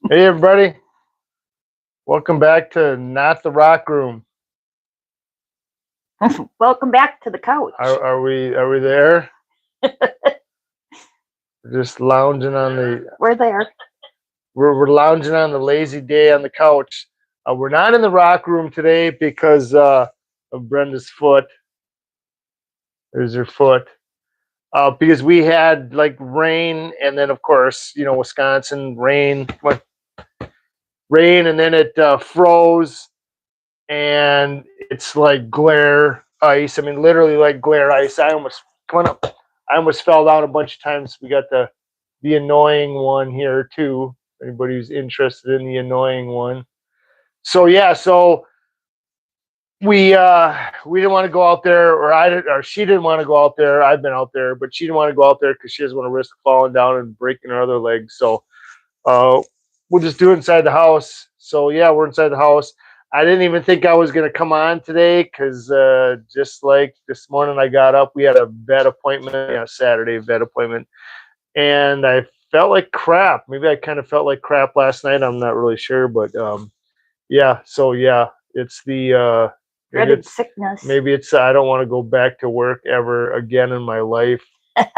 Hey everybody, welcome back to Not the Rock Room. Welcome back to the couch. Are we there? We're just lounging on the We're there. we're lounging on the lazy day on the couch. We're not in the rock room today because of Brenda's foot. There's her foot. Because we had like rain, and then of course Wisconsin rain, and then it froze, and it's like glare ice. I mean, literally like glare ice. I almost fell down a bunch of times. We got the annoying one here too. Anybody who's interested in the annoying one. So yeah, so we didn't want to go out there, or she didn't want to go out there. I've been out there, but she didn't want to go out there because she doesn't want to risk falling down and breaking her other leg. So uh, we'll just do it inside the house. So yeah, we're inside the house. I didn't even think I was gonna come on today because just like this morning, I got up. We had a vet appointment, Saturday vet appointment, and I felt like crap. Maybe I kind of felt like crap last night. I'm not really sure, but yeah. So yeah, it's the Dreaded sickness. maybe it's I don't want to go back to work ever again in my life,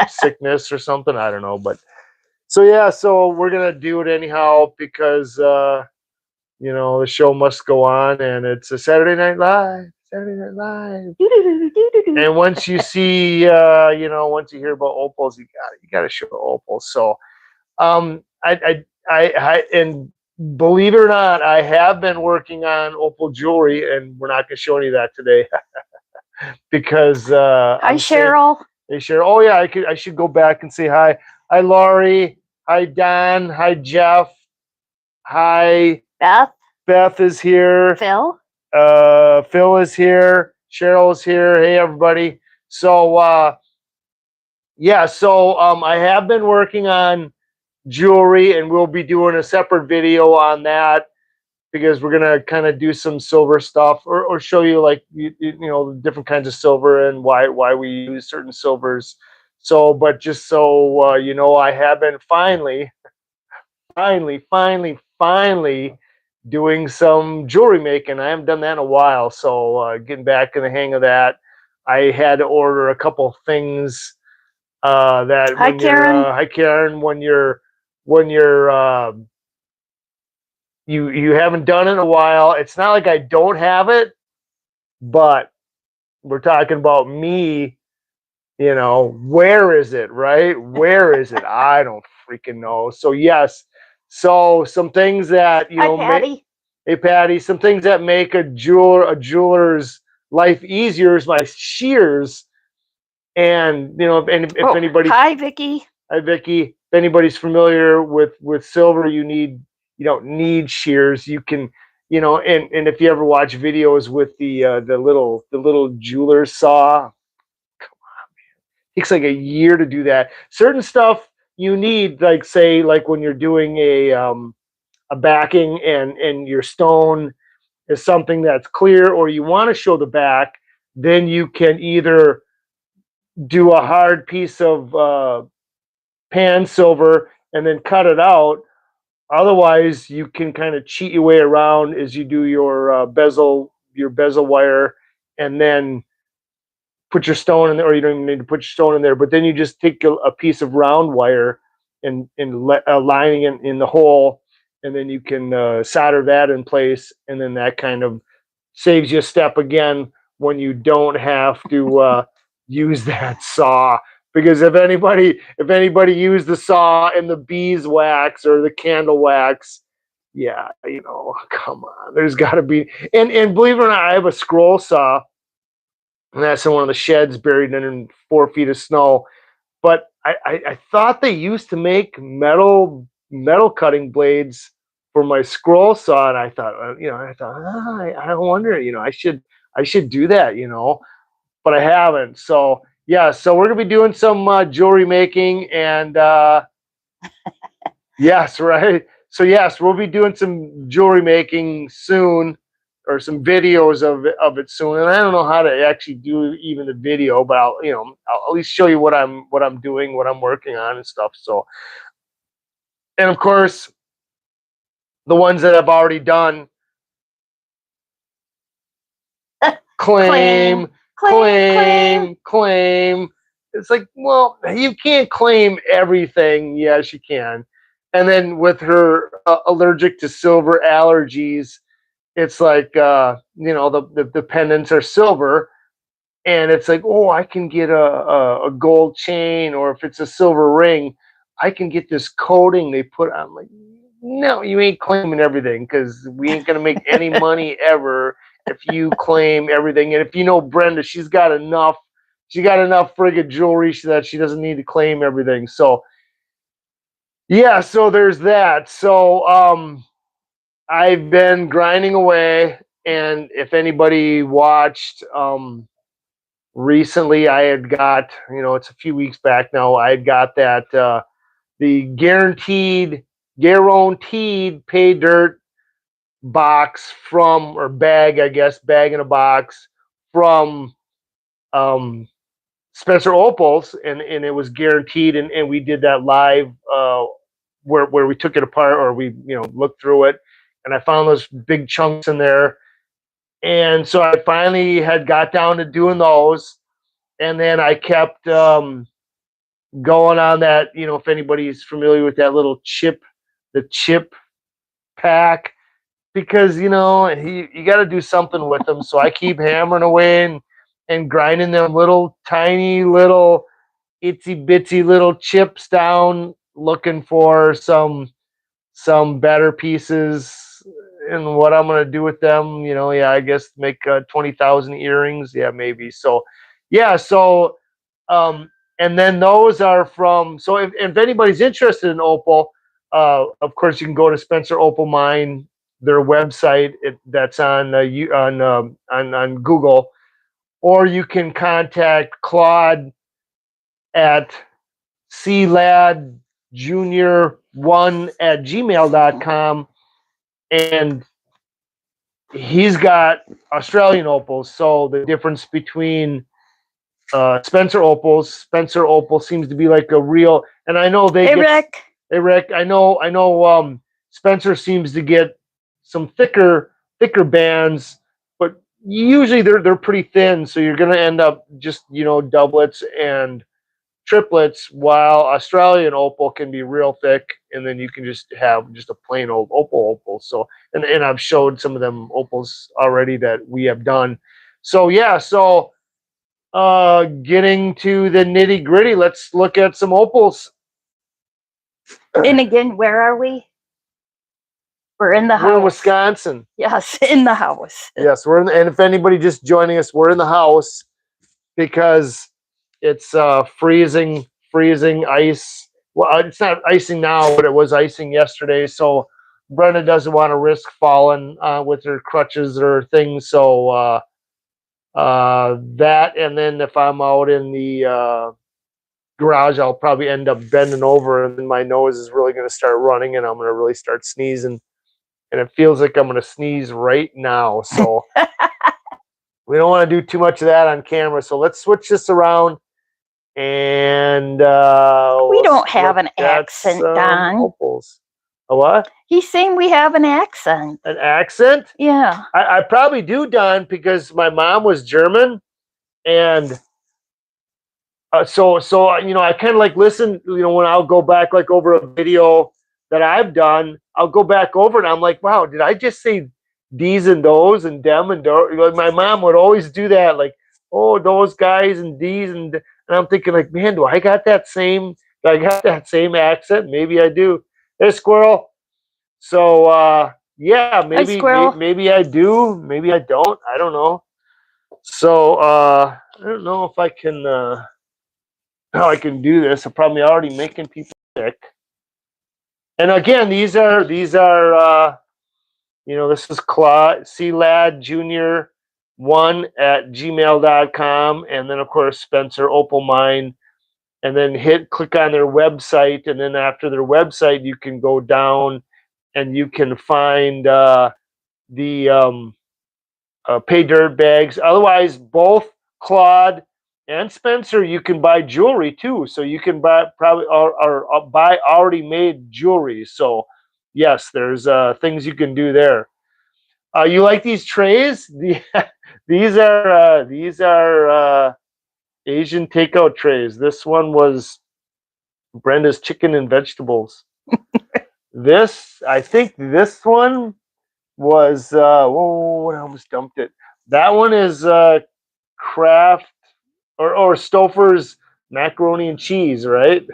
sickness or something. I don't know, but so yeah, so we're gonna do it anyhow because the show must go on, and it's a Saturday Night Live. Saturday Night Live. And once you see, once you hear about opals, you got to show opals. So, and believe it or not, I have been working on opal jewelry, and we're not going to show any of that today because Hi, Cheryl. Hey, Cheryl. Oh yeah, I should go back and say hi. Hi, Laurie. Hi, Don. Hi, Jeff. Hi, Beth. Beth is here. Phil. Phil is here. Cheryl is here. Hey, everybody. So, I have been working on jewelry, and we'll be doing a separate video on that because we're gonna kind of do some silver stuff, or show you like the different kinds of silver and why we use certain silvers. So, but just so I have been finally doing some jewelry making. I haven't done that in a while, so getting back in the hang of that. I had to order a couple things that Hi, when Karen. hi Karen, when you're you haven't done it in a while. It's not like I don't have it, but we're talking about me. Where is it, right? Where is it? I don't freaking know. So yes, so some things that Hi, Patty. hey Patty, some things that make a jeweler's life easier is my shears. And if anybody, Hi, Vicky. hi Vicky, if anybody's familiar with silver, you don't need shears. You can, and if you ever watch videos with the little jeweler's saw, takes like a year to do that. Certain stuff you need, like say, like when you're doing a backing, and your stone is something that's clear, or you want to show the back, then you can either do a hard piece of pan silver and then cut it out. Otherwise, you can kind of cheat your way around as you do your bezel wire, and then put your stone in there, or you don't even need to put your stone in there. But then you just take a piece of round wire and lining it in the hole, and then you can solder that in place, and then that kind of saves you a step again when you don't have to use that saw. Because if anybody used the saw and the beeswax or the candle wax, yeah, come on, there's got to be. And believe it or not, I have a scroll saw, and that's in one of the sheds buried in 4 feet of snow. But I thought they used to make metal cutting blades for my scroll saw, and I wonder, I should do that, but I haven't. So yeah, so we're gonna be doing some jewelry making, and yes, right. So yes, we'll be doing some jewelry making soon, or some videos of it soon. And I don't know how to actually do even the video, but I'll at least show you what I'm doing, what I'm working on and stuff. So, and of course, the ones that I've already done. Claim, claim. It's like, well, you can't claim everything. Yes, you can. And then with her allergic to silver allergies, it's like, the pendants are silver. And it's like, oh, I can get a gold chain, or if it's a silver ring, I can get this coating they put on. I'm like, no, you ain't claiming everything, because we ain't gonna make any money ever if you claim everything. And if you know Brenda, she's got enough. She got enough friggin' jewelry that she doesn't need to claim everything. So yeah, so there's that. So I've been grinding away, and if anybody watched, recently I had got, it's a few weeks back now, I had got that the guaranteed pay dirt box from, or bag, I guess, bag in a box from um Spencer Opals, and it was guaranteed, and we did that live, where we took it apart, or we looked through it, and I found those big chunks in there. And so I finally had got down to doing those, and then I kept going on that. If anybody's familiar with that little chip, the chip pack, because you got to do something with them. So I keep hammering away and grinding them little tiny little itsy bitsy little chips down, looking for some better pieces, and what I'm gonna do with them. Yeah, I guess make 20,000 earrings. Yeah, maybe. So yeah, so um, and then those are from. So if anybody's interested in opal, of course you can go to Spencer Opal Mine, their website. That's on on Google, or you can contact Claude at cladjunior1@gmail.com, and he's got Australian opals. So the difference between Spencer Opal seems to be like a real, and I know they Hey, get. Rick. Hey Rick, I know. Spencer seems to get some thicker bands, but usually they're pretty thin. So you're gonna end up just doublets and triplets, while Australian opal can be real thick, and then you can just have just a plain old opal. So, and I've showed some of them opals already that we have done. So yeah, so getting to the nitty gritty, let's look at some opals. And again, where are we? We're in the house. We're in Wisconsin. Yes, in the house. Yes, we're in and if anybody just joining us, we're in the house because it's freezing ice. Well, it's not icing now, but it was icing yesterday. So Brenda doesn't want to risk falling with her crutches or things. So that, and then if I'm out in the garage, I'll probably end up bending over, and then my nose is really going to start running, and I'm going to really start sneezing. And it feels like I'm going to sneeze right now. So we don't want to do too much of that on camera. So let's switch this around. And we don't have an accent, Don. Opals. A what? He's saying we have an accent. An accent? Yeah. I probably do, Don, because my mom was German, and so I kind of like listen. When I'll go back like over a video that I've done, I'll go back over it. I'm like, wow, did I just say these and those and them and those? Like my mom would always do that, like, oh, those guys and these and I'm thinking like, man, do I got that same? Do I got that same accent? Maybe I do. Hey, squirrel. So yeah, maybe I do. Maybe I don't. I don't know. So I don't know if I can. How I can do this. I'm probably already making people sick. And again, these are this is Claude Junior 1@gmail.com, and then of course Spencer Opal Mine, and then click on their website, and then after their website you can go down and you can find the pay dirt bags. Otherwise, both Claude and Spencer, you can buy jewelry too. So you can buy probably or buy already made jewelry. So yes, there's things you can do there. You like these trays? These are Asian takeout trays. This one was Brenda's chicken and vegetables. This, I think this one was whoa, I almost dumped it. That one is Kraft or Stouffer's macaroni and cheese, right?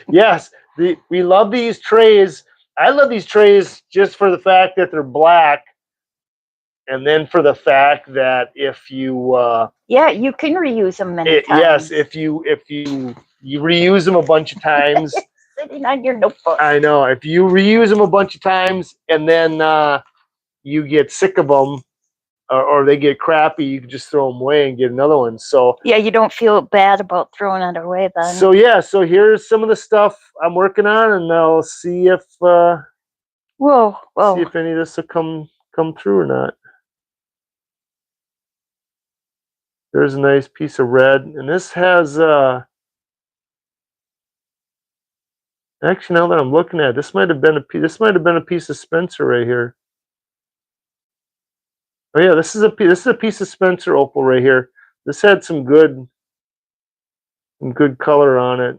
Yes, we love these trays. I love these trays just for the fact that they're black, and then for the fact that if you Yeah, you can reuse them many times. yes, if you reuse them a bunch of times. Sitting on your notebook. I know. If you reuse them a bunch of times and then you get sick of them, or they get crappy, you can just throw them away and get another one. So yeah, you don't feel bad about throwing it away then. So yeah, so here's some of the stuff I'm working on, and I'll see if whoa. see if any of this will come through or not. There's a nice piece of red, and this has actually, now that I'm looking at it, this might have been a piece of Spencer right here. Oh yeah, this is a piece of Spencer opal right here. This had some good color on it.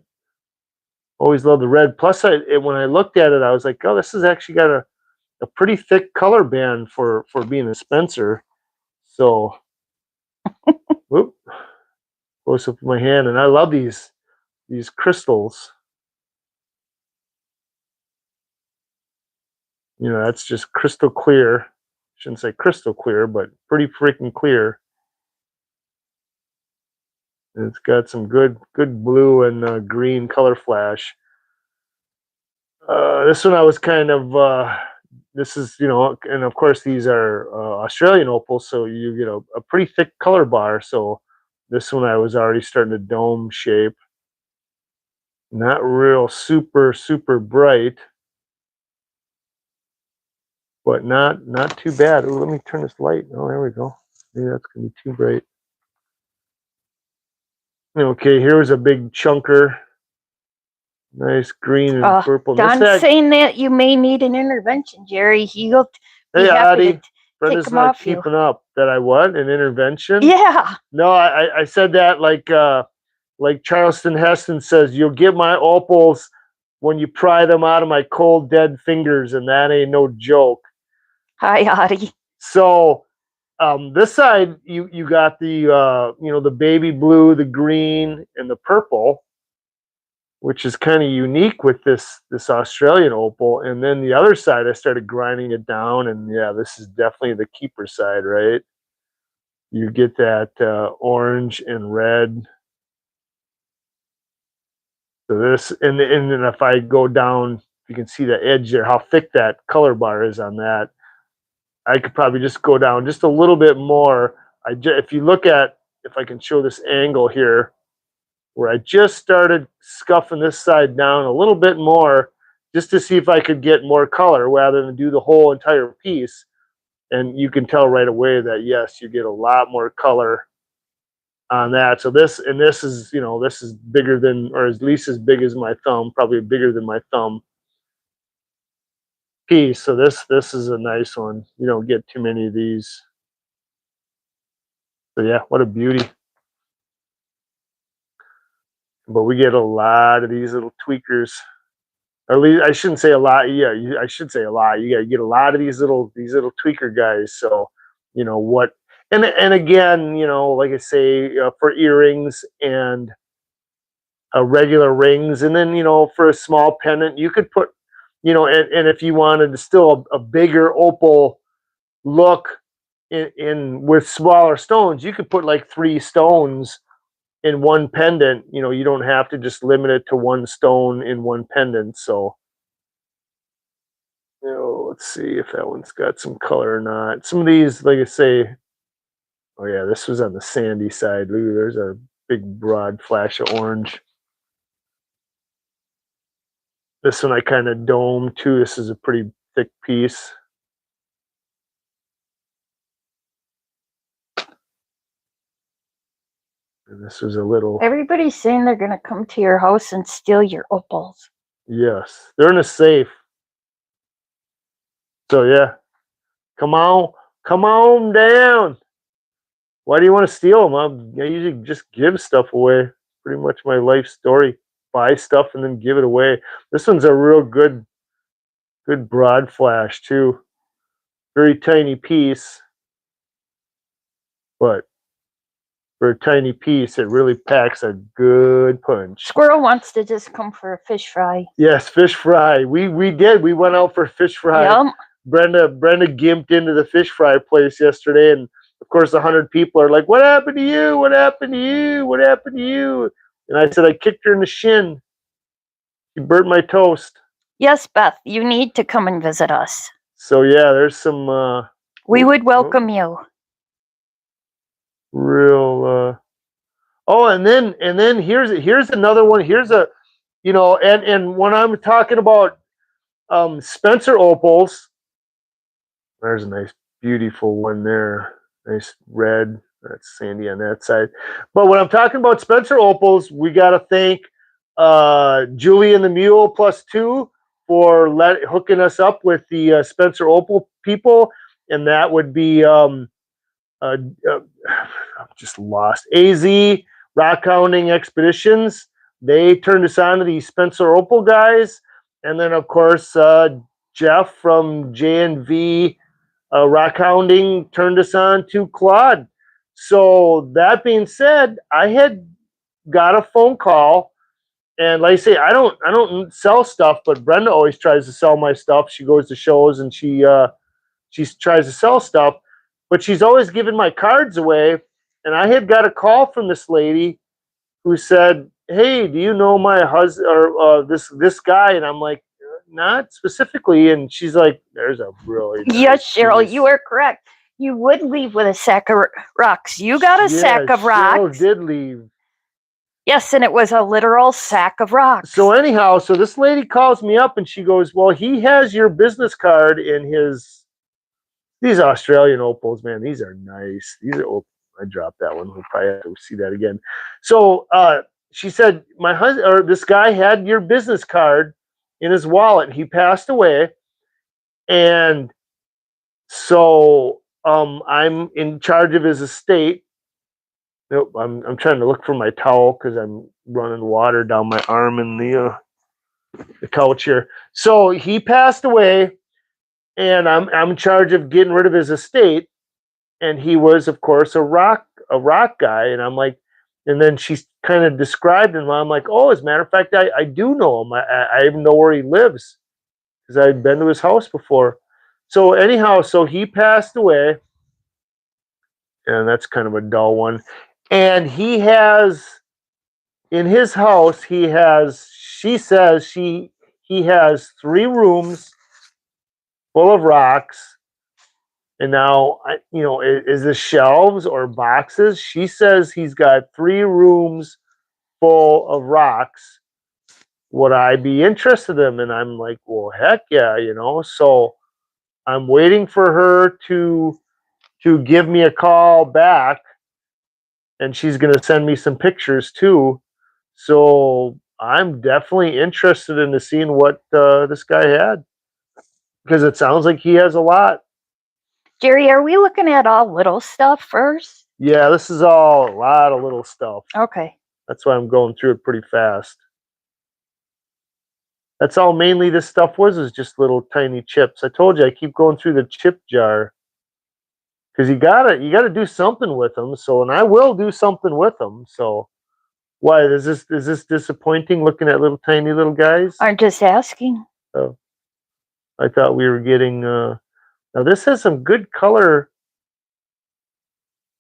Always love the red. Plus, when I looked at it, I was like, oh, this has actually got a pretty thick color band for being a Spencer. So, whoop, close up with my hand, and I love these crystals. You know, that's just crystal clear. Shouldn't say crystal clear, but pretty freaking clear. And it's got some good blue and green color flash. This one I was kind of this is, and of course these are Australian opals, so you get a pretty thick color bar. So this one I was already starting to dome shape. Not real super bright, but not too bad. Ooh, let me turn this light. Oh, there we go. Maybe that's gonna be too bright. Okay, here's a big chunker. Nice green and purple. Don's saying that you may need an intervention, Jerry. He'll be happy to Brenda's not keeping up. That I what? An intervention? Yeah. No, I said that like Charleston Heston says, you'll get my opals when you pry them out of my cold dead fingers, and that ain't no joke. Hi, Audie. So this side you got the the baby blue, the green, and the purple, which is kind of unique with this Australian opal. And then the other side, I started grinding it down, and yeah, this is definitely the keeper side, right? You get that orange and red. So this, and then if I go down, you can see the edge there, how thick that color bar is on that. I could probably just go down just a little bit more. If you look at, if I can show this angle here, where I just started scuffing this side down a little bit more, just to see if I could get more color rather than do the whole entire piece. And you can tell right away that yes, you get a lot more color on that. So this is, this is bigger than, or at least as big as my thumb, probably bigger than my thumb piece. So this is a nice one. You don't get too many of these. So yeah, what a beauty. But we get a lot of these little tweakers. Or at least I shouldn't say a lot. Yeah, I should say a lot. You get a lot of these little tweaker guys. So, what, and again, like I say, for earrings and regular rings, and then for a small pendant, you could put, and if you wanted still a bigger opal look in with smaller stones, you could put like 3 stones in one pendant. You don't have to just limit it to 1 stone in one pendant. So let's see if that one's got some color or not. Some of these, like I say, oh yeah, this was on the sandy side. Ooh, there's a big broad flash of orange. This one I kind of domed too. This is a pretty thick piece. And this was a little. Everybody's saying they're going to come to your house and steal your opals. Yes, they're in a safe. So yeah, come on down. Why do you want to steal them? I usually just give stuff away. Pretty much my life story. Buy stuff and then give it away. This one's a real good broad flash too. Very tiny piece, but for a tiny piece, it really packs a good punch. Squirrel wants to just come for a fish fry. Yes, fish fry. We did. We went out for fish fry. Yum. Brenda gimped into the fish fry place yesterday, and of course, 100 people are like, "What happened to you? What happened to you? What happened to you?" And I said, "I kicked her in the shin. She burnt my toast." Yes, Beth, you need to come and visit us. So yeah, there's some. We would welcome you. Real. Oh, and then here's another one. Here's a, and when I'm talking about Spencer opals, there's a nice, beautiful one there. Nice red. That's sandy on that side. But when I'm talking about Spencer opals, we got to thank Julie and the Mule +2 for hooking us up with the Spencer opal people, and that would be I'm just lost. AZ Rock Hounding Expeditions. They turned us on to the Spencer Opal guys, and then of course Jeff from JNV Rock Hounding turned us on to Claude. So that being said, I had got a phone call, and like I say, I don't sell stuff, but Brenda always tries to sell my stuff. She goes to shows and she tries to sell stuff, but she's always giving my cards away. And I had got a call from this lady who said, "Hey, do you know my husband or this guy?" And I'm like, "Not specifically." And she's like, "There's a really nice Yes, Cheryl, piece." you are correct. You would leave with a sack of rocks. You got a sack of rocks. Cheryl did leave. Yes, and it was a literal sack of rocks. So anyhow, so this lady calls me up and she goes, "Well, he has your business card in his." These Australian opals, man, these are nice. These are opals. I dropped that one. We'll probably have to see that again. So she said, my husband or this guy had your business card in his wallet. He passed away, and so I'm in charge of his estate. Nope, I'm trying to look for my towel because I'm running water down my arm in the couch here. So he passed away, and I'm in charge of getting rid of his estate. And he was, of course, a rock guy. And I'm like, and then she kind of described him. I'm like, oh, as a matter of fact, I do know him. I even know where he lives because I'd been to his house before. So anyhow, so he passed away, and that's kind of a dull one. And he has in his house, he has. She says he has 3 rooms full of rocks. And now, is this shelves or boxes? She says he's got 3 rooms full of rocks. Would I be interested in them? And I'm like, well, heck yeah, So I'm waiting for her to give me a call back, and she's going to send me some pictures too. So I'm definitely interested in seeing what this guy had, because it sounds like he has a lot. Jerry, are we looking at all little stuff first? Yeah, this is all a lot of little stuff. Okay. That's why I'm going through it pretty fast. That's all mainly this stuff was just little tiny chips. I told you I keep going through the chip jar because you gotta do something with them. So, and I will do something with them. So, why is this disappointing looking at little tiny little guys? I'm just asking. Oh, I thought we were getting. Now this has some good color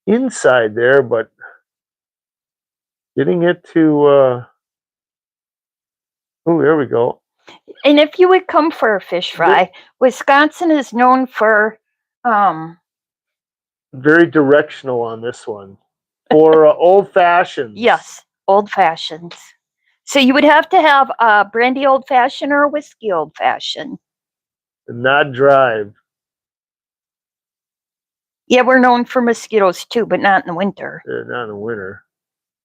inside there, but getting it to. Oh, there we go. And if you would come for a fish fry, Wisconsin is known for very directional on this one. For old fashions. Yes, old fashions. So you would have to have a brandy old fashioned or a whiskey old fashioned. And not drive. Yeah, we're known for mosquitoes too, but not in the winter. Yeah, not in the winter.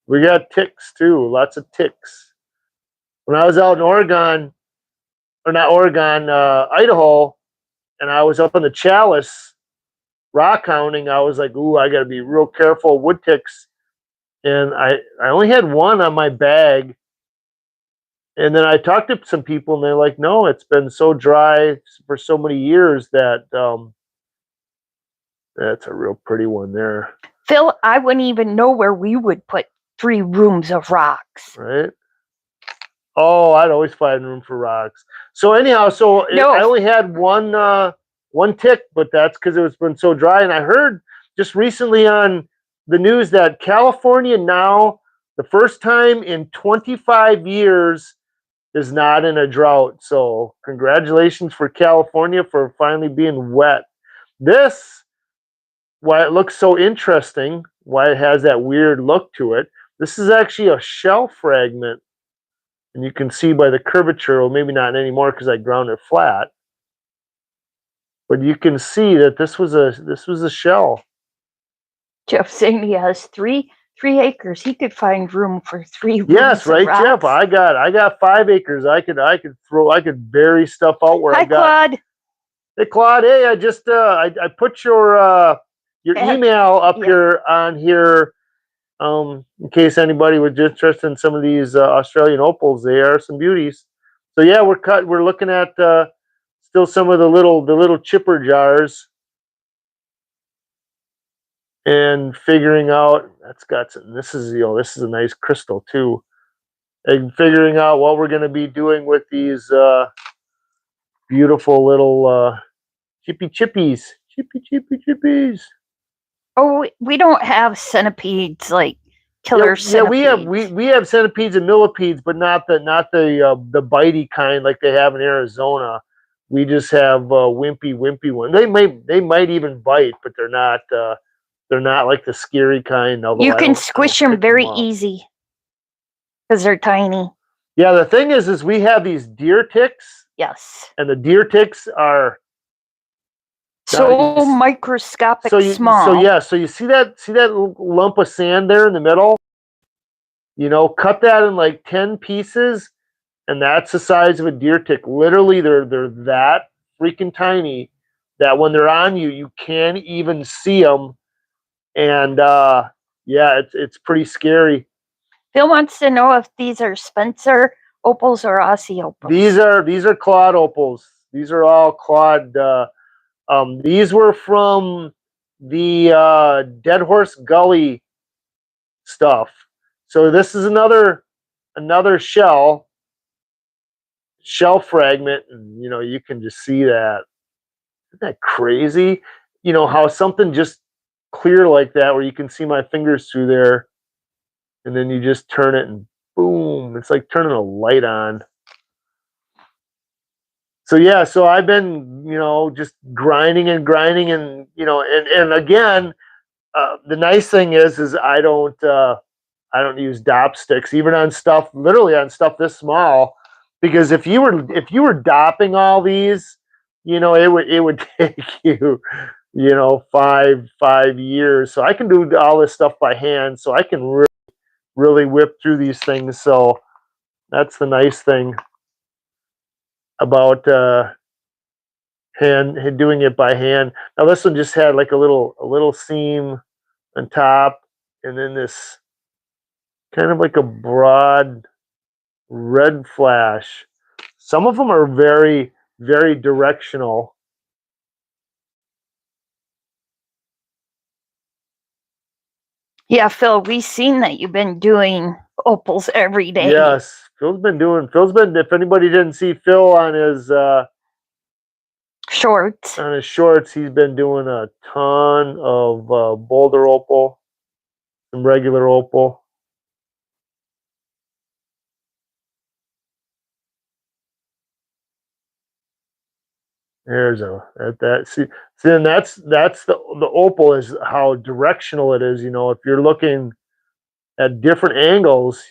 We got ticks too, lots of ticks. When I was out in Oregon, or not Oregon, Idaho, and I was up in the Chalice rock hounding, I was like, ooh, I got to be real careful of wood ticks. And I only had one on my bag. And then I talked to some people, and they're like, no, it's been so dry for so many years that that's a real pretty one there. Phil, I wouldn't even know where we would put 3 rooms of rocks. Right? Oh, I'd always find room for rocks. So anyhow, I only had one tick, but that's because it's been so dry. And I heard just recently on the news that California now, the first time in 25 years, is not in a drought. So congratulations for California for finally being wet. This, why it looks so interesting, why it has that weird look to it. This is actually a shell fragment. And you can see by the curvature, well, maybe not anymore because I ground it flat. But you can see that this was a shell. Jeff saying he has three acres. He could find room for 3 rooms. Yes, right, of rocks. Jeff. I got 5 acres. I could bury stuff out where Hi, I got. Claude. Hey, Claude. Hey, I just I put your email up here on here. In case anybody was interested in some of these Australian opals, they are some beauties. So yeah, we're looking at still some of the little chipper jars, and figuring out that's got some. This is this is a nice crystal too, and figuring out what we're going to be doing with these beautiful little chippies. Oh, we don't have centipedes like killer centipedes. We have centipedes and millipedes, but not the bitey kind like they have in Arizona. We just have wimpy ones. They might even bite, but they're not like the scary kind. You can squish them very easy because they're tiny. Yeah, the thing is we have these deer ticks. Yes. And the deer ticks are so microscopic small. So you see that lump of sand there in the middle? Cut that in like 10 pieces, and that's the size of a deer tick. Literally, they're that freaking tiny that when they're on you, you can't even see them. And yeah, it's pretty scary. Phil wants to know if these are Spencer opals or Aussie opals. These are Claude opals. These are all Claude. These were from the Dead Horse Gully stuff. So this is another shell fragment, and you can just see that. Isn't that crazy? How something just clear like that, where you can see my fingers through there, and then you just turn it and boom, it's like turning a light on. So yeah, so I've been just grinding and and again, the nice thing is I don't use dop sticks even on stuff, literally on stuff this small, because if you were dopping all these, it would take you 5 years. So I can do all this stuff by hand, so I can really whip through these things. So that's the nice thing about doing it by hand. Now this one just had like a little seam on top, and then this kind of like a broad red flash. Some of them are very, very directional. Yeah, Phil, we've seen that you've been doing opals every day. Yes, Phil's been, if anybody didn't see Phil on his shorts, he's been doing a ton of boulder opal, some regular opal. There's see then that's the opal is how directional it is. If you're looking at different angles,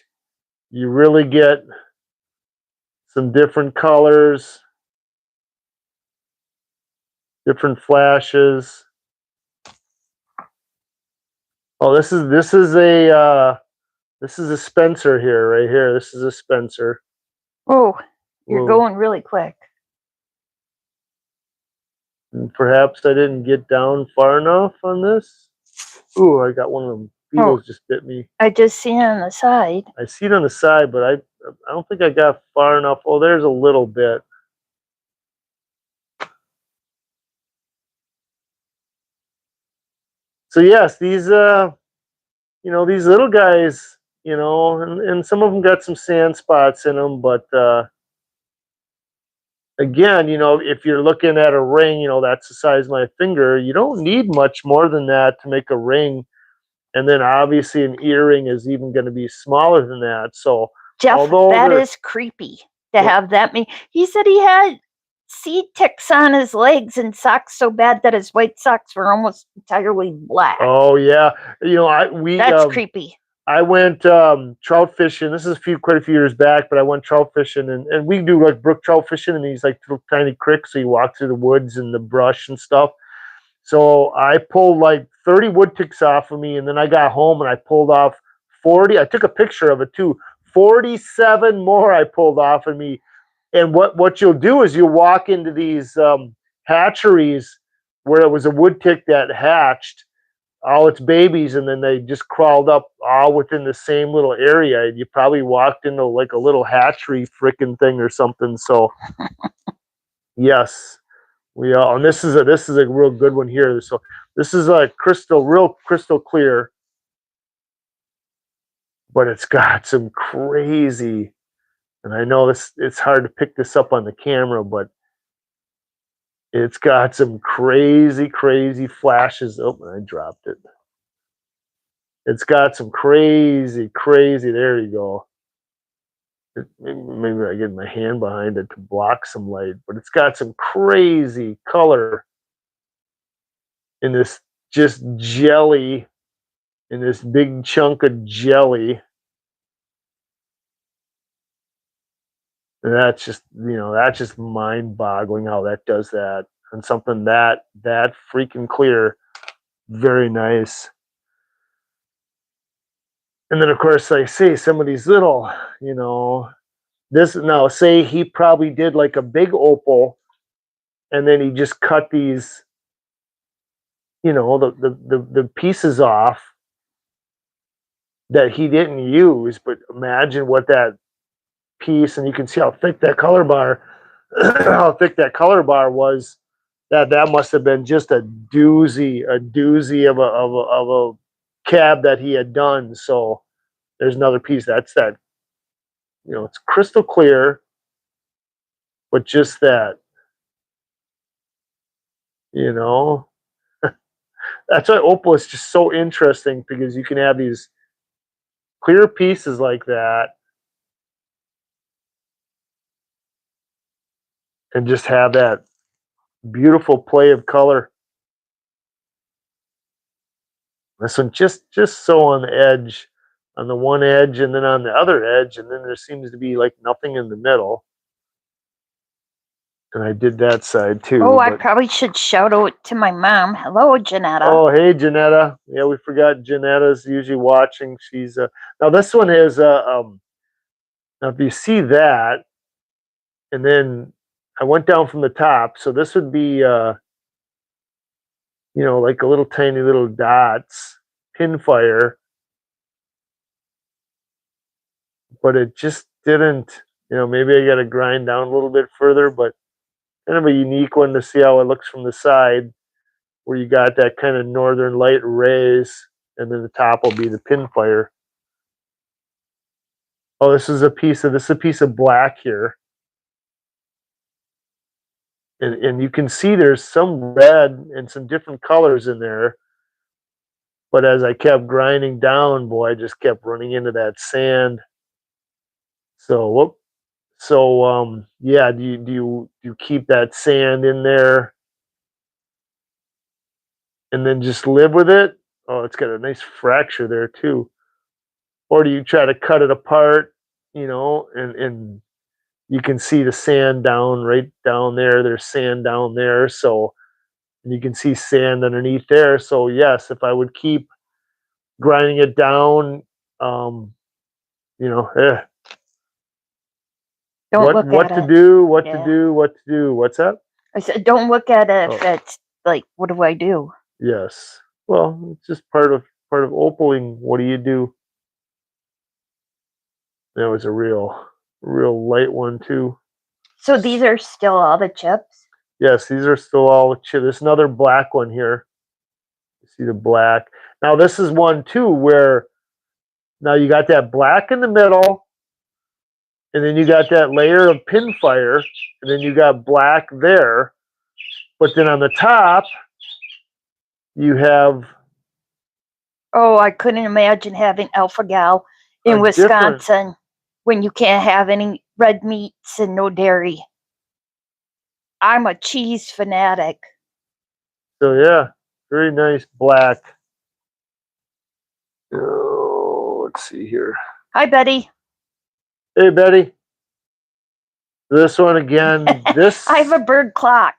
you really get some different colors, different flashes. Oh, this is a Spencer here, right here. This is a Spencer. Oh, you're going really quick. And perhaps I didn't get down far enough on this. Ooh, I got one of them Oh, beetles just bit me. I just see it on the side. I see it on the side, but I don't think I got far enough. Oh, there's a little bit. So yes, these these little guys, and some of them got some sand spots in them, but again, if you're looking at a ring, that's the size of my finger, you don't need much more than that to make a ring. And then obviously an earring is even going to be smaller than that. So Jeff, although that they're is creepy to have that many. He said he had seed ticks on his legs and socks so bad that his white socks were almost entirely black. oh yeah, That's creepy. I went trout fishing. This is quite a few years back, but I went trout fishing, and we do like brook trout fishing in these like little tiny creeks. So you walk through the woods and the brush and stuff. So I pulled like 30 wood ticks off of me, and then I got home and I pulled off 40. I took a picture of it too. 47 more I pulled off of me. And what you'll do is you'll walk into these hatcheries where it was a wood tick that hatched all its babies, and then they just crawled up all within the same little area. And you probably walked into like a little hatchery freaking thing or something. So yes, and this is a real good one here. So this is a real crystal clear, but it's got some crazy. And I know it's hard to pick this up on the camera, but it's got some crazy, crazy flashes. Oh, I dropped it. It's got some crazy, crazy. There you go. Maybe I get my hand behind it to block some light, but it's got some crazy color in this just jelly, in this big chunk of jelly. And that's just mind boggling how that does that. And something that freaking clear. Very nice. And then of course I say some of these little, this now say he probably did like a big opal, and then he just cut these, the pieces off that he didn't use. But imagine what that piece, and you can see how thick that color bar how thick that color bar was. That must have been just a doozy of a cab that he had done. So there's another piece. That's that, it's crystal clear, but just that, you know, that's why opal is just so interesting, because you can have these clear pieces like that and just have that beautiful play of color. This one just so on the edge, on the one edge, and then on the other edge, and then there seems to be like nothing in the middle. And I did that side too. Oh, I probably should shout out to my mom. Hello, Janetta. Oh, hey, Janetta. Yeah, we forgot Janetta's usually watching. She's now this one is now if you see that, and then I went down from the top, so this would be like a little tiny little dots, pinfire, but it just didn't. Maybe I got to grind down a little bit further, but kind of a unique one to see how it looks from the side, where you got that kind of northern light rays, and then the top will be the pinfire. Oh, this is a piece of black here. And you can see there's some red and some different colors in there. But as I kept grinding down, boy, I just kept running into that sand. So whoop. So yeah, do you keep that sand in there and then just live with it? Oh, it's got a nice fracture there too. Or do you try to cut it apart, and you can see the sand right down there. There's sand down there. So and you can see sand underneath there. So yes, if I would keep grinding it down, um, you know, eh, Don't look what at to it. do, what to Yeah. do, what to do. What's that? I said, don't look at it if Oh. it's like, what do I do? Yes. Well, it's just part of opaling. What do you do? That was a real light one too. So these are still all the chips? Yes, these are still all chip. There's another black one here. You see the black. Now this is one too where now you got that black in the middle, and then you got that layer of pinfire, and then you got black there. But then on the top, you have Oh, I couldn't imagine having Alpha Gal a in different. Wisconsin when you can't have any red meats and no dairy. I'm a cheese fanatic. So yeah, very nice black. Oh, let's see here. Hi, Betty. Hey, Betty. This one again. This. I have a bird clock.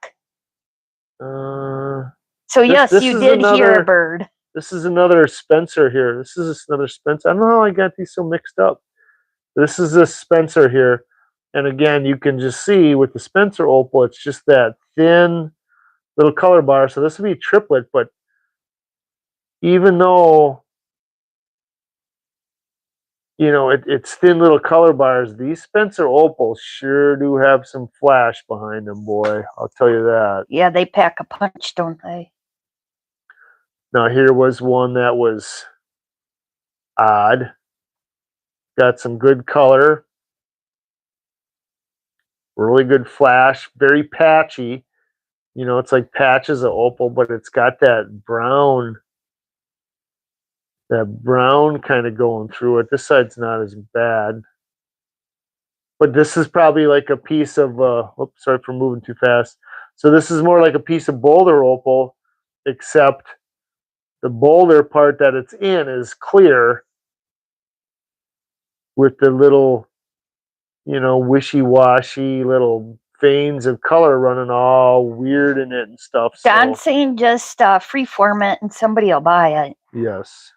So yes, this you is did hear a another. bird. This is another Spencer here. This is another Spencer. I don't know how I got these so mixed up. This is a Spencer here. And again, you can just see with the Spencer opal, it's just that thin little color bar. So this would be triplet, but even though, it's thin little color bars, these Spencer opals sure do have some flash behind them, boy. I'll tell you that. Yeah, they pack a punch, don't they? Now, here was one that was odd. Got some good color, really good flash, very patchy. It's like patches of opal, but it's got that brown kind of going through it. This side's not as bad. But this is probably like a piece of oops, sorry for moving too fast. So this is more like a piece of boulder opal, except the boulder part that it's in is clear with the little, wishy-washy little veins of color running all weird in it and stuff. Don's So saying just freeform it and somebody will buy it. yes.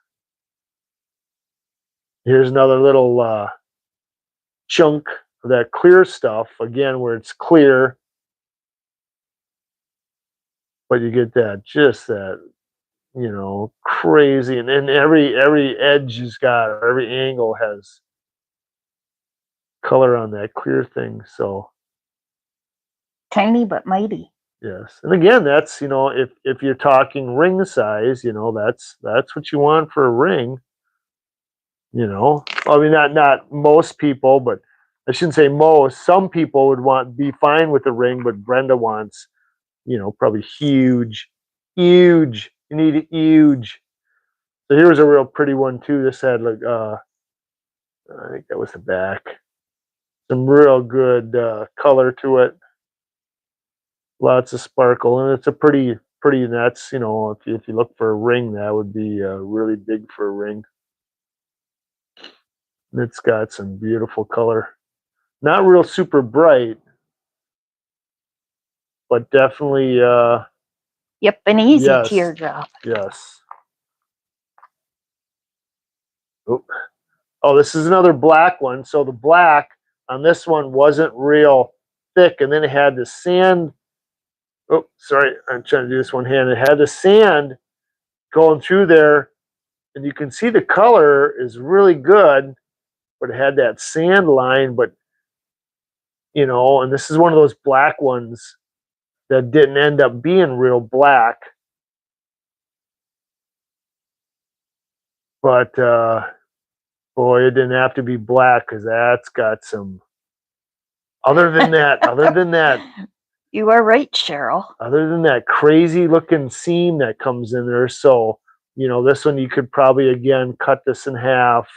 Here's another little chunk of that clear stuff, again, where it's clear, but you get that crazy, and then every edge has got, or every angle has color on that clear thing. So Tiny but mighty. yes, and again, that's if you're talking ring size, that's what you want for a ring. I mean, not most people, but I shouldn't say most. Some people would be fine with a ring, but Brenda wants, probably huge, huge. You need it huge. So here was a real pretty one too. This had like I think that was the back. Some real good color to it. Lots of sparkle, and it's a pretty. And that's if you look for a ring, that would be really big for a ring. And it's got some beautiful color. Not real super bright, but definitely Yep, an easy yes, teardrop. yes. Oh, this is another black one. So the black on this one wasn't real thick, and then it had the sand. Oh, sorry, I'm trying to do this one hand. It had the sand going through there, and you can see the color is really good, but it had that sand line. But and this is one of those black ones that didn't end up being real black. But boy, it didn't have to be black because that's got some. Other than that, You are right, Cheryl. other than that crazy looking seam that comes in there. So, this one you could probably again cut this in half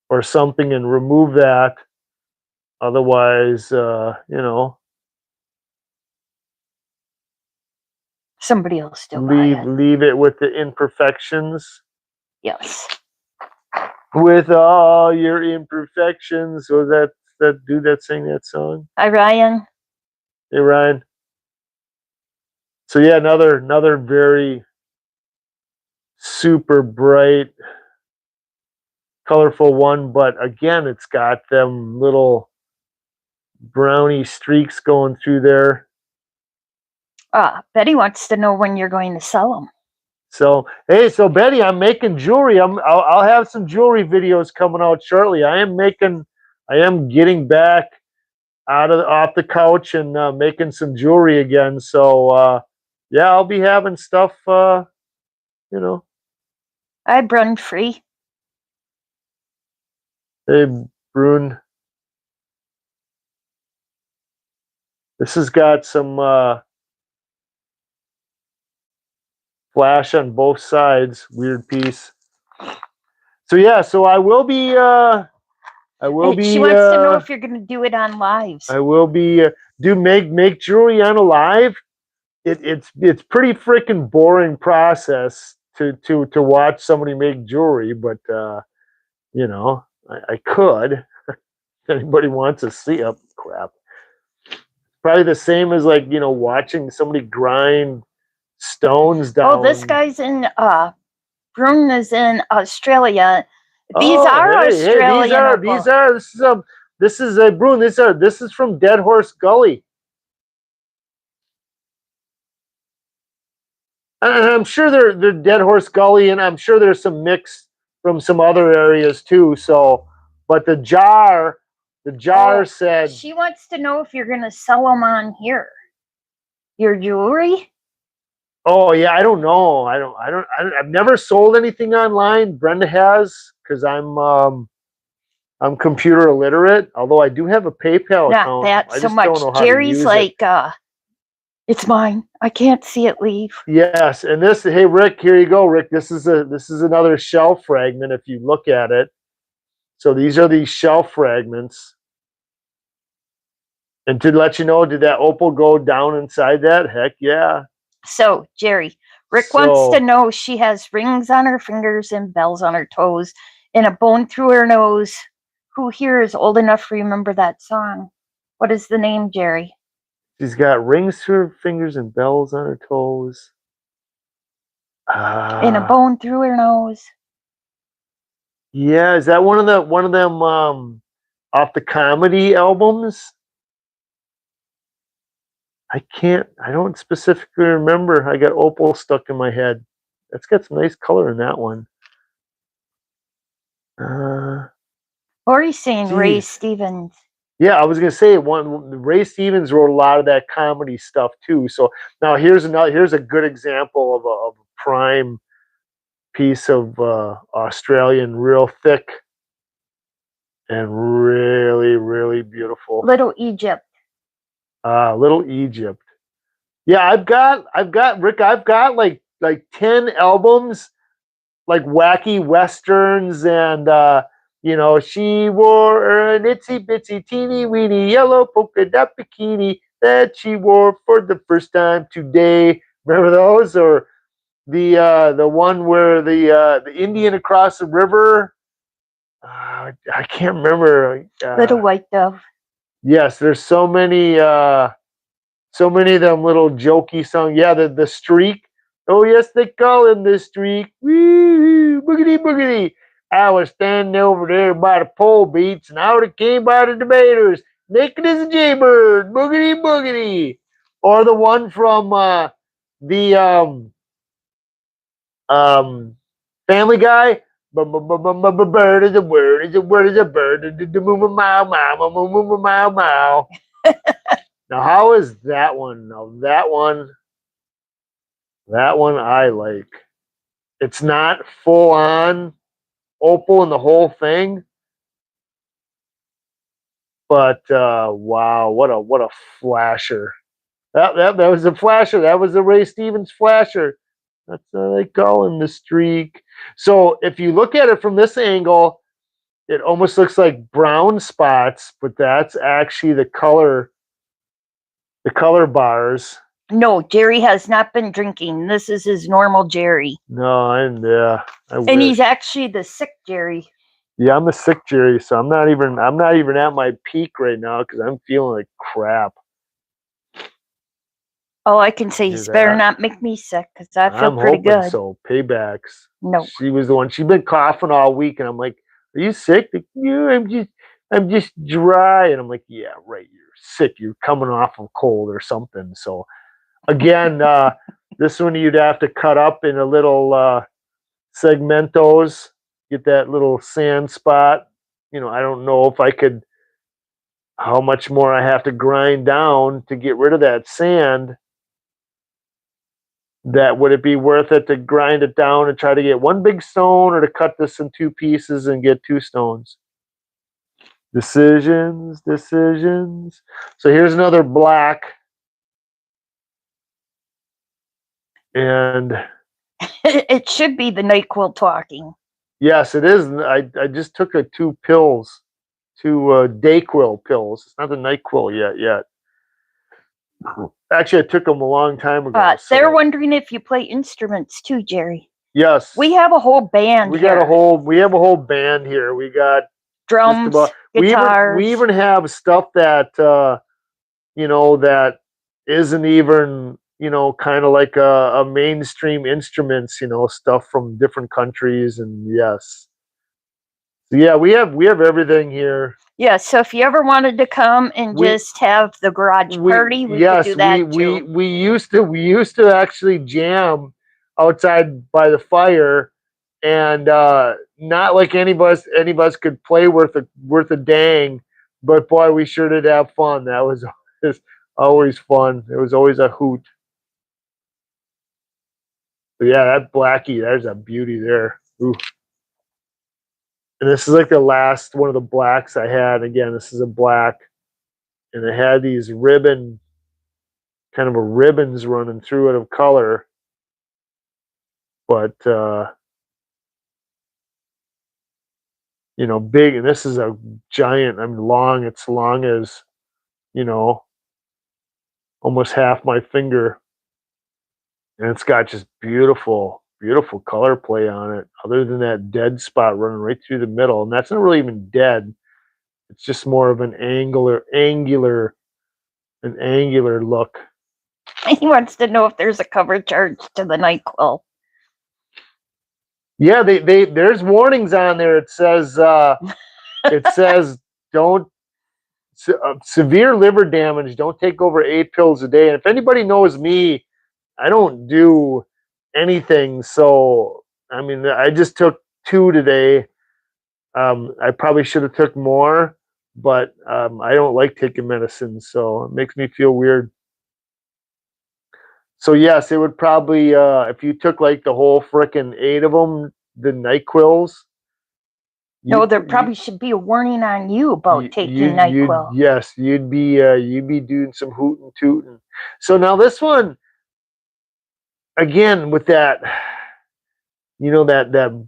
or something and remove that. Otherwise, Somebody will still buy leave it. leave it with the imperfections. Yes. With all your imperfections. Was that dude that sang that song? Hi, Ryan. Hey, Ryan. So yeah, another very super bright, colorful one, but again, it's got them little brownie streaks going through there. Betty wants to know when you're going to sell them. So hey, so Betty, I'm making jewelry. I'll have some jewelry videos coming out shortly. I am getting back off the couch and making some jewelry again. So yeah, I'll be having stuff. You know, I run free. hey Brune, this has got some flash on both sides. Weird piece. So yeah, so I will be. She wants to know if you're going to do it on lives. I will be. Do make jewelry on a live. It's pretty freaking boring process to watch somebody make jewelry, but you know, I could. If anybody wants to see up crap. Probably the same as like, you know, watching somebody grind stones down. Oh, this guy's in Brune is in Australia. These Oh, are hey, Australian. This is a Brune. This is from Dead Horse Gully. And I'm sure they're Dead Horse Gully, and I'm sure there's some mix from some other areas too. So, but the jar said She wants to know if you're going to sell them on here. Your jewelry? oh yeah, I don't know. I've never sold anything online. Brenda has because I'm computer illiterate. Although I do have a PayPal Not account. that I so just much. don't know how Jerry's to use like, it. it's mine. I can't see it leave. Yes, and this. Hey Rick, here you go, Rick. This is another shell fragment. If you look at it, so these are these shell fragments. And to let you know, did that opal go down inside that? Heck yeah. So, Jerry, Rick wants to know she has rings on her fingers and bells on her toes and a bone through her nose. Who here is old enough to remember that song? What is the name, Jerry? She's got rings through her fingers and bells on her toes. And a bone through her nose. Yeah, is that one of them off the comedy albums? I don't specifically remember. I got opal stuck in my head. That's got some nice color in that one. Or he's saying Ray Stevens. Yeah, I was gonna say Ray Stevens wrote a lot of that comedy stuff too. So now here's a good example of a prime piece of Australian, real thick and really, really beautiful. Little Egypt. Little Egypt. Yeah, I've got Rick. I've got like 10 albums, like wacky westerns, and you know, she wore an itsy bitsy teeny weeny yellow polka dot bikini that she wore for the first time today. Remember those? Or the one where the Indian across the river. I can't remember. Little White Dove. Yes, there's so many of them little jokey songs. Yeah, the streak. Oh yes, they call him the streak. Woo, boogity boogity. I was standing over there by the pole beats, and out it came by the debaters, naked as a jaybird, boogity boogity. Or the one from the Family Guy. Bird is a word, is a word, is a bird. Mow, mow, mow, mow. Now, how is that one? Now, that one I like. It's not full on opal in the whole thing, but wow, what a flasher! That was a flasher. That was a Ray Stevens flasher. That's what they call him, the streak. So if you look at it from this angle, it almost looks like brown spots, but that's actually the color bars. No, Jerry has not been drinking. This is his normal Jerry. No, and he's actually the sick Jerry. Yeah, I'm the sick Jerry, so I'm not even at my peak right now because I'm feeling like crap. All I can say is better not make me sick because I feel pretty good. So paybacks. No, she was the one. She's been coughing all week, and I'm like, "Are you sick?" Like, yeah, I'm just dry, and I'm like, "Yeah, right. You're sick. You're coming off of cold or something." So Again, this one you'd have to cut up in a little segmentos, get that little sand spot. I don't know if I could, how much more I have to grind down to get rid of that sand. That would it be worth it to grind it down and try to get one big stone, or to cut this in two pieces and get two stones? Decisions, decisions. So here's another black. And It should be the NyQuil talking. yes, it is. I just took two pills, two Dayquil pills. It's not the NyQuil yet. Actually, I took them a long time ago. They're wondering if you play instruments too, Jerry. Yes, we have a whole band. We have a whole band here. We got drums, guitars. We even have stuff that that isn't even kind of like a mainstream instruments. Stuff from different countries, and yes. So yeah, we have everything here. Yeah, so if you ever wanted to come and just have the garage party, we could do that too. We used to actually jam outside by the fire, and not like any of us could play worth a dang, but boy, we sure did have fun. That was just always fun. It was always a hoot. But yeah, that Blackie, there's a beauty there. Ooh. And this is like the last one of the blacks I had. Again, this is a black, and it had these ribbons running through it of color. But big, and this is a giant. I mean, long. It's long as almost half my finger, and it's got just beautiful color play on it, other than that dead spot running right through the middle. And that's not really even dead. It's just more of an angular look. He wants to know if there's a cover charge to the NyQuil. Yeah, there's warnings on there. It says don't severe liver damage. Don't take over 8 pills a day. And if anybody knows me, I don't do anything. So I mean, I just took 2 today. I probably should have took more, but I don't like taking medicine, so it makes me feel weird. So yes, it would probably if you took like the whole frickin' 8 of them, the NyQuils. No, there probably should be a warning on you about taking NyQuil. Yes, you'd be doing some hootin' tootin'. So now this one, again with that, that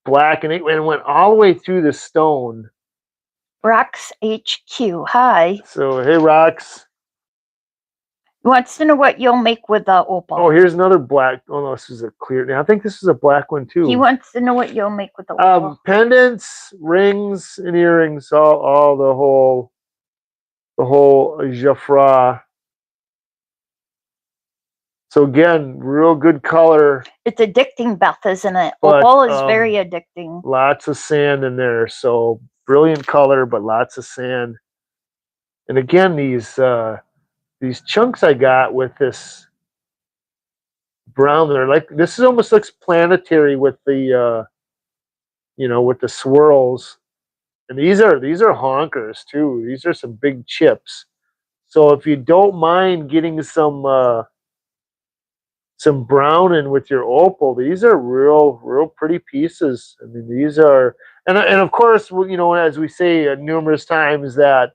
black, and it went all the way through the stone. Rox HQ, hi. So hey, Rox. He wants to know what you'll make with the opal. Oh, here's another black. Oh no, this is a clear. Now I think this is a black one too. He wants to know what you'll make with the opal. Pendants, rings, and earrings. All the whole Jafra. So again, real good color. It's addicting, Beth, isn't it? Opal is very addicting. Lots of sand in there, so brilliant color, but lots of sand. And again, these chunks I got with this brown, they're like, this is almost looks planetary with the with the swirls. And these are honkers too. These are some big chips. So if you don't mind getting some brown in with your opal, these are real pretty pieces. I mean, these are, and of course, as we say numerous times, that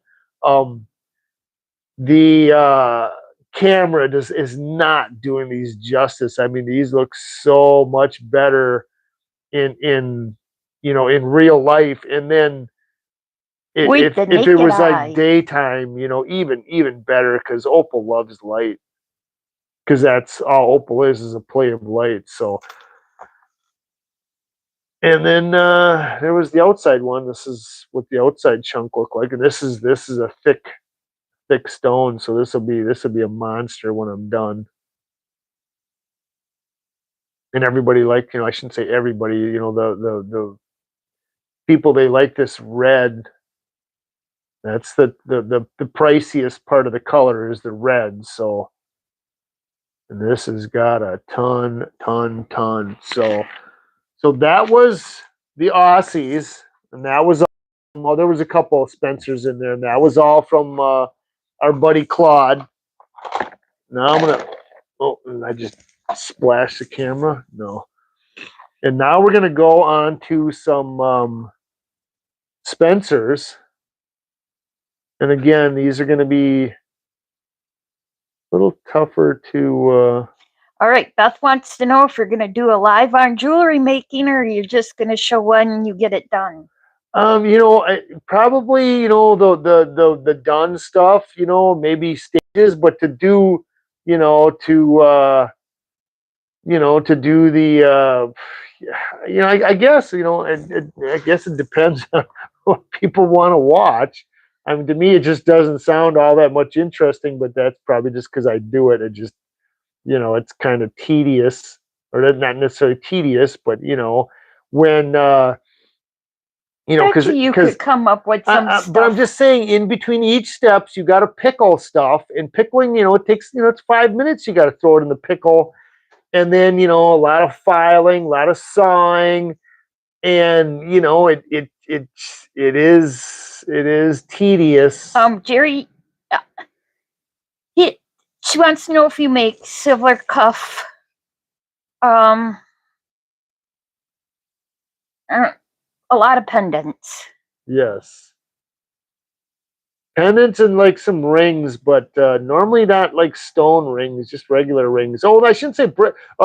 the camera is not doing these justice. I mean, these look so much better in real life, and then if it was like daytime, even better, because opal loves light, because that's all opal is a play of light. So, and then there was the outside one. This is what the outside chunk looked like, and this is a thick stone. So this will be a monster when I'm done. And everybody I shouldn't say everybody, the people, they like this red. That's the priciest part of the color is the red. So And this has got a ton. So that was the Aussies, and that was well, there was a couple of Spencers in there, and that was all from our buddy Claude. Now I'm gonna. Oh, and I just splashed the camera. No. And now we're gonna go on to some Spencers, and again, these are gonna be a little tougher to. All right, Beth wants to know if you're going to do a live on jewelry making, or you're just going to show when you get it done. Probably the done stuff. Maybe stages, but to do, to do the, I guess I guess it depends on what people want to watch. I mean, to me, it just doesn't sound all that much interesting, but that's probably just because I do it. It just, it's kind of tedious, or not necessarily tedious, but when Bet you could come up with some stuff. But I'm just saying, in between each steps, you got to pickle stuff, and pickling, it takes, it's 5 minutes. You got to throw it in the pickle, and then a lot of filing, a lot of sawing, and it is tedious. Jerry, she wants to know if you make silver cuff. A lot of pendants. Yes. Pendants and like some rings, but normally not like stone rings, just regular rings. Oh, I shouldn't say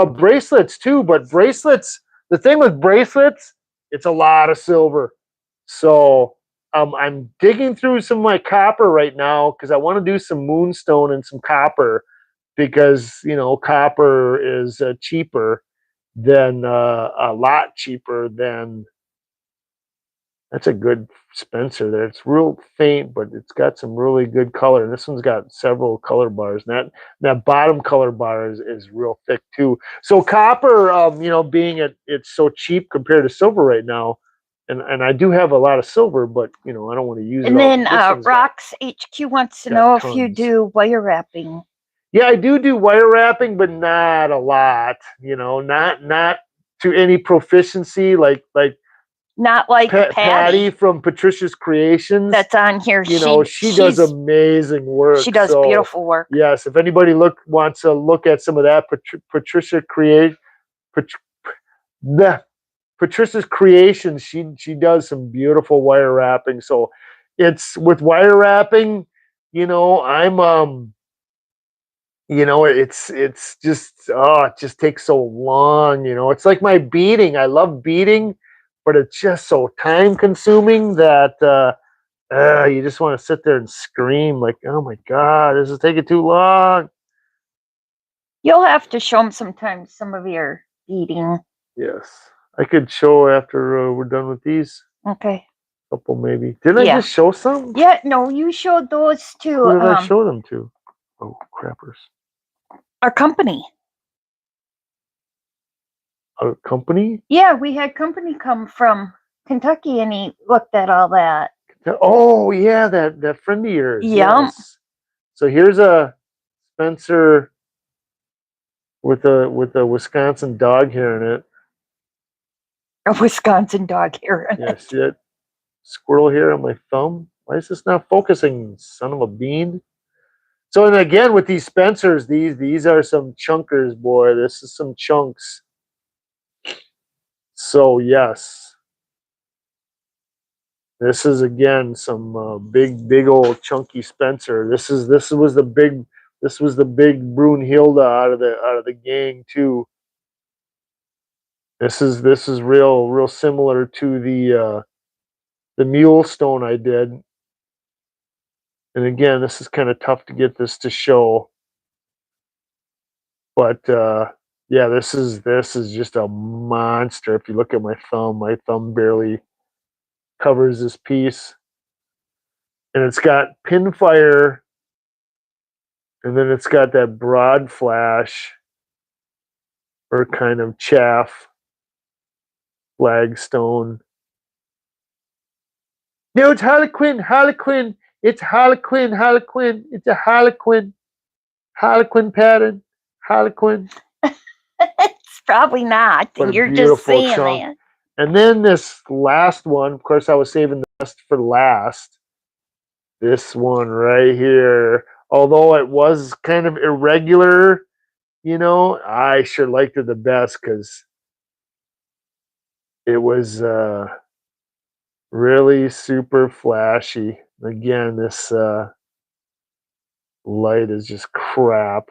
bracelets too, but bracelets, the thing with bracelets, it's a lot of silver. So I'm digging through some of my copper right now because I want to do some moonstone and some copper because, copper is cheaper than a lot cheaper than. That's a good Spencer there. It's real faint, but it's got some really good color. And this one's got several color bars. And that bottom color bar is real thick too. So copper, being it's so cheap compared to silver right now. And I do have a lot of silver, but I don't want to use it. And then Rox HQ wants to know if you do wire wrapping. Yeah, I do wire wrapping, but not a lot. Not to any proficiency like. Not like Patty from Patricia's Creations. That's on here. She does amazing work. She does beautiful work. Yes, if anybody wants to look at some of that Patricia's Creations, she does some beautiful wire wrapping. So it's with wire wrapping, I'm it's just it just takes so long. It's like my beading. I love beading, but it's just so time consuming that you just want to sit there and scream like, oh my God, this is taking too long. You'll have to show them sometimes some of your beading. Yes, I could show after we're done with these. Okay. Couple maybe. Didn't I just show some? Yeah, no, you showed those too. Who did I show them to? Oh, crappers. Our company. Our company? Yeah, we had company come from Kentucky and he looked at all that. Oh yeah, that friend of yours. Yeah. Yes. So here's a Spencer with a Wisconsin dog hair in it. A Wisconsin dog hair in it. See that squirrel hair on my thumb? Why is this not focusing, son of a bean? So, and again, with these Spencers, these are some chunkers, boy. This is some chunks. So, yes. This is, again, some big old chunky Spencer. This was the big Brunhilde out of the gang, too. This is real similar to the mule stone I did. And again, this is kind of tough to get this to show. But yeah, this is just a monster. If you look at my thumb barely covers this piece. And it's got pinfire, and then it's got that broad flash or kind of chaff flagstone. No, it's Harlequin. It's Harlequin. It's a Harlequin pattern. Harlequin. It's probably not. But a You're just beautiful saying chunk. that. And then this last one, of course, I was saving the best for last. This one right here. Although it was kind of irregular, I sure liked it the best because it was really super flashy. Again, this light is just crap.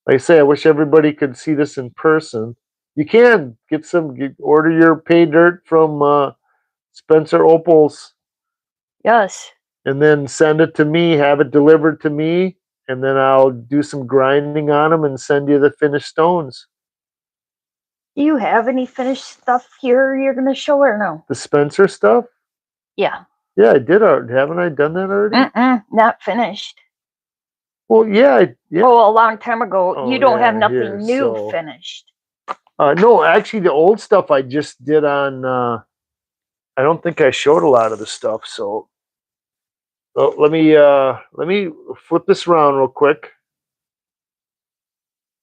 Like I say, I wish everybody could see this in person. You can order your pay dirt from Spencer Opals Yes. and then send it to me, have it delivered to me, and then I'll do some grinding on them and send you the finished stones. Do you have any finished stuff here you're going to show or no? The Spencer stuff? Yeah. Yeah, I did. Haven't I done that already? Not finished. Well, yeah. Oh, a long time ago. Oh, You don't yeah, have nothing here, new so- finished. No, actually, the old stuff I just did on. I don't think I showed a lot of the stuff. So let me flip this around real quick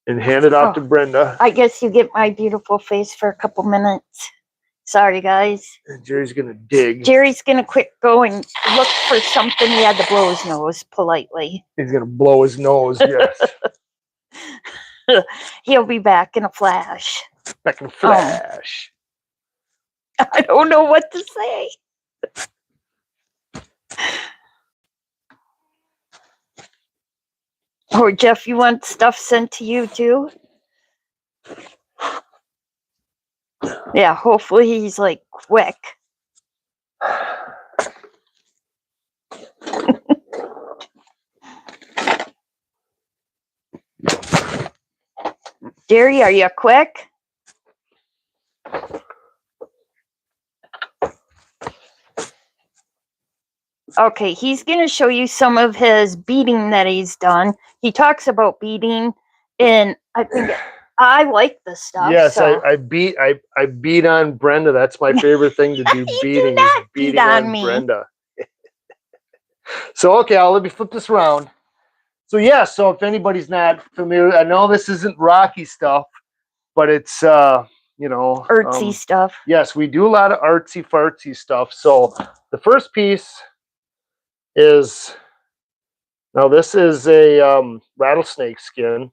and hand it off to Brenda. I guess you get my beautiful face for a couple minutes. Sorry, guys. Jerry's gonna dig. Jerry's gonna quick go and look for something. He had to blow his nose politely. He's gonna blow his nose. Yes. He'll be back in a flash. Back in a flash. I don't know what to say. Oh, Jeff, you want stuff sent to you too? Yeah, hopefully he's like quick. Jerry, are you quick? Okay, he's going to show you some of his beading that he's done. He talks about beading, and I think I like this stuff. Yes, so. I beat on Brenda. That's my favorite thing to do. Beating do is beating on me. Brenda. So okay, let me flip this around. So yeah, so if anybody's not familiar, I know this isn't Rocky stuff, but it's artsy stuff. Yes, we do a lot of artsy fartsy stuff. So the first piece is this is a rattlesnake skin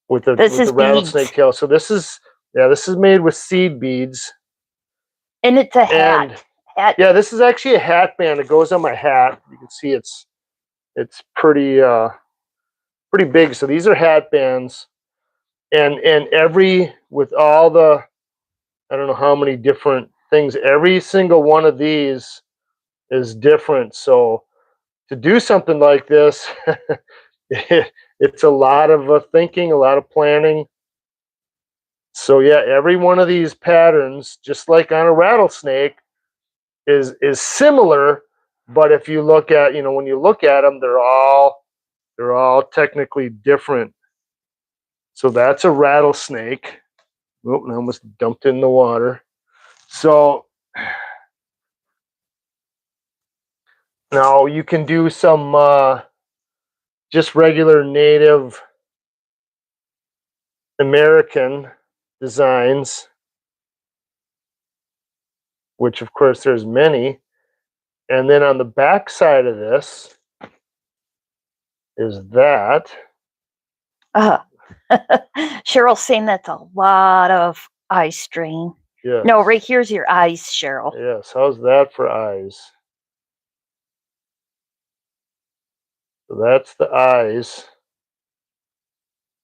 with the rattlesnake tail. So this is made with seed beads. And it's a hat. Yeah, this is actually a hat band. It goes on my hat. You can see it's pretty big. So these are hat bands, and with all the, I don't know how many different things. Every single one of these is different. So to do something like this, it's a lot of thinking, a lot of planning. So yeah, every one of these patterns, just like on a rattlesnake, is similar. But if you look at, when you look at them, they're all technically different. So that's a rattlesnake. Oh, I almost dumped in the water. So now you can do some just regular Native American designs, which of course there's many. And then on the back side of this is that. Cheryl's saying that's a lot of eye strain. Yes. No, right here's your eyes, Cheryl. Yes. How's that for eyes? So that's the eyes.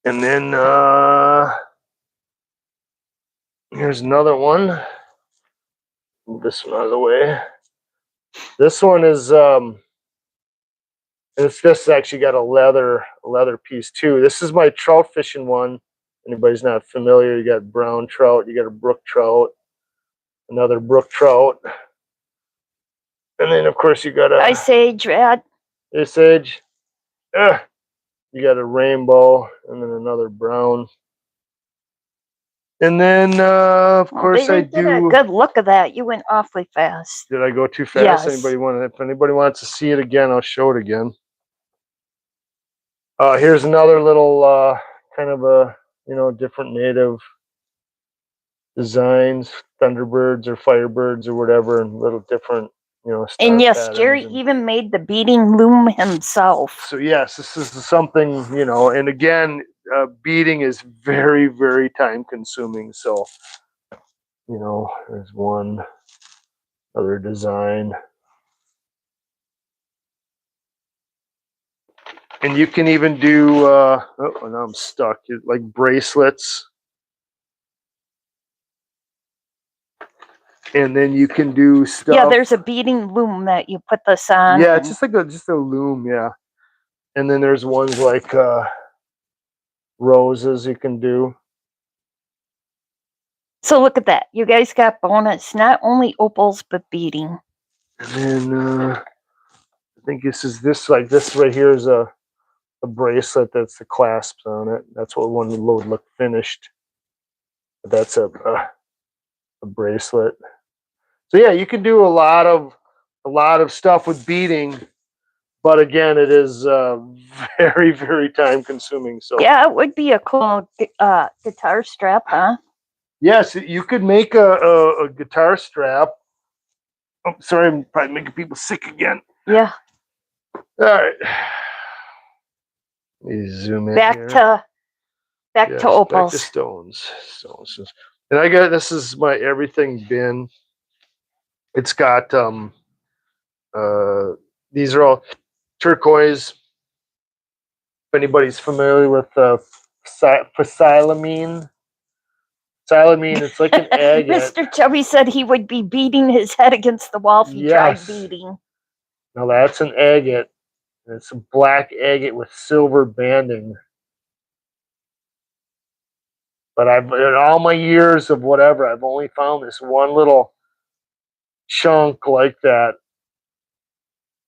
And then here's another one. Move this one out of the way. This one is this actually got a leather piece too. This is my trout fishing one. Anybody's not familiar, you got brown trout, you got a brook trout, another brook trout, and then of course you got a Ice Age rat. Ice Age. You got a rainbow, and then another brown, and then of course I do. A good look of that. You went awfully fast. Did I go too fast? Yes. If anybody wants to see it again, I'll show it again. Here's another little kind of a different native designs, thunderbirds or firebirds or whatever, and little different star And yes, patterns. Jerry even made the beading loom himself. So yes, this is something and again, beading is very, very time consuming. So there's one other design. And you can even do, oh, now I'm stuck, like bracelets. And then you can do stuff. Yeah, there's a beading loom that you put this on. Yeah, it's just like a loom, yeah. And then there's ones like roses you can do. So look at that. You guys got bonus, not only opals, but beading. And then I think this right here is a bracelet that's the clasps on it. That's what one would look finished. But that's a bracelet. So yeah, you can do a lot of stuff with beading, but again, it is very, very time consuming. So yeah, it would be a cool guitar strap, huh? yes, you could make a guitar strap. Oh, sorry, I'm probably making people sick again. Yeah. All right. Let me zoom in back here. to opals. Back to stones. And I got, this is my everything bin. It's got these are all turquoise. If anybody's familiar with physilamine. Physilamine, it's like an agate. Mr. Chubby said he would be beating his head against the wall if he tried beating. Now that's an agate. It's a black agate with silver banding. But in all my years of whatever, I've only found this one little chunk like that.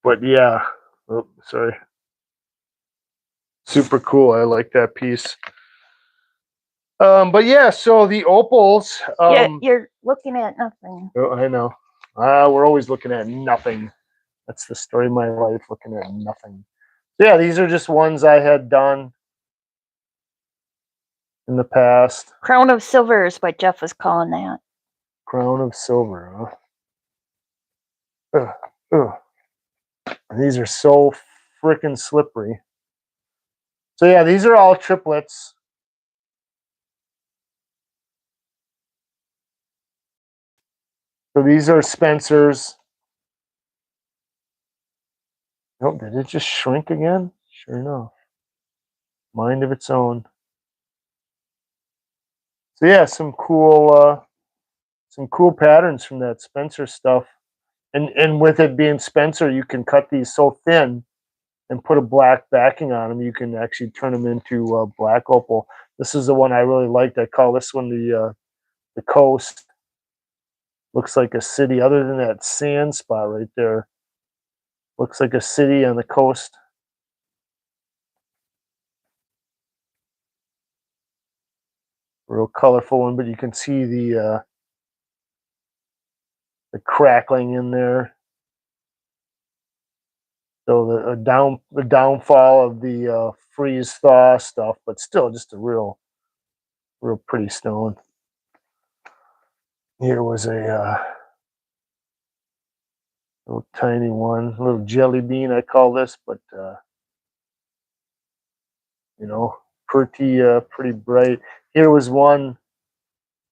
But yeah, oh, sorry. Super cool. I like that piece. But yeah, so the opals. Yeah, you're looking at nothing. Oh, I know. We're always looking at nothing. That's the story of my life, looking at nothing. So yeah, these are just ones I had done in the past. Crown of silver is what Jeff was calling that. Crown of silver, huh? These are so freaking slippery. So yeah, these are all triplets. So these are Spencer's. Oh, did it just shrink again? Sure enough. Mind of its own. So yeah, some cool patterns from that Spencer stuff. And with it being Spencer, you can cut these so thin and put a black backing on them. You can actually turn them into black opal. This is the one I really liked. I call this one the coast. Looks like a city. Other than that sand spot right there, looks like a city on the coast. Real colorful one, but you can see the crackling in there. So the downfall of the freeze thaw stuff, but still just a real pretty stone. Here was a little tiny one, a little jelly bean I call this, but pretty bright. Here was one.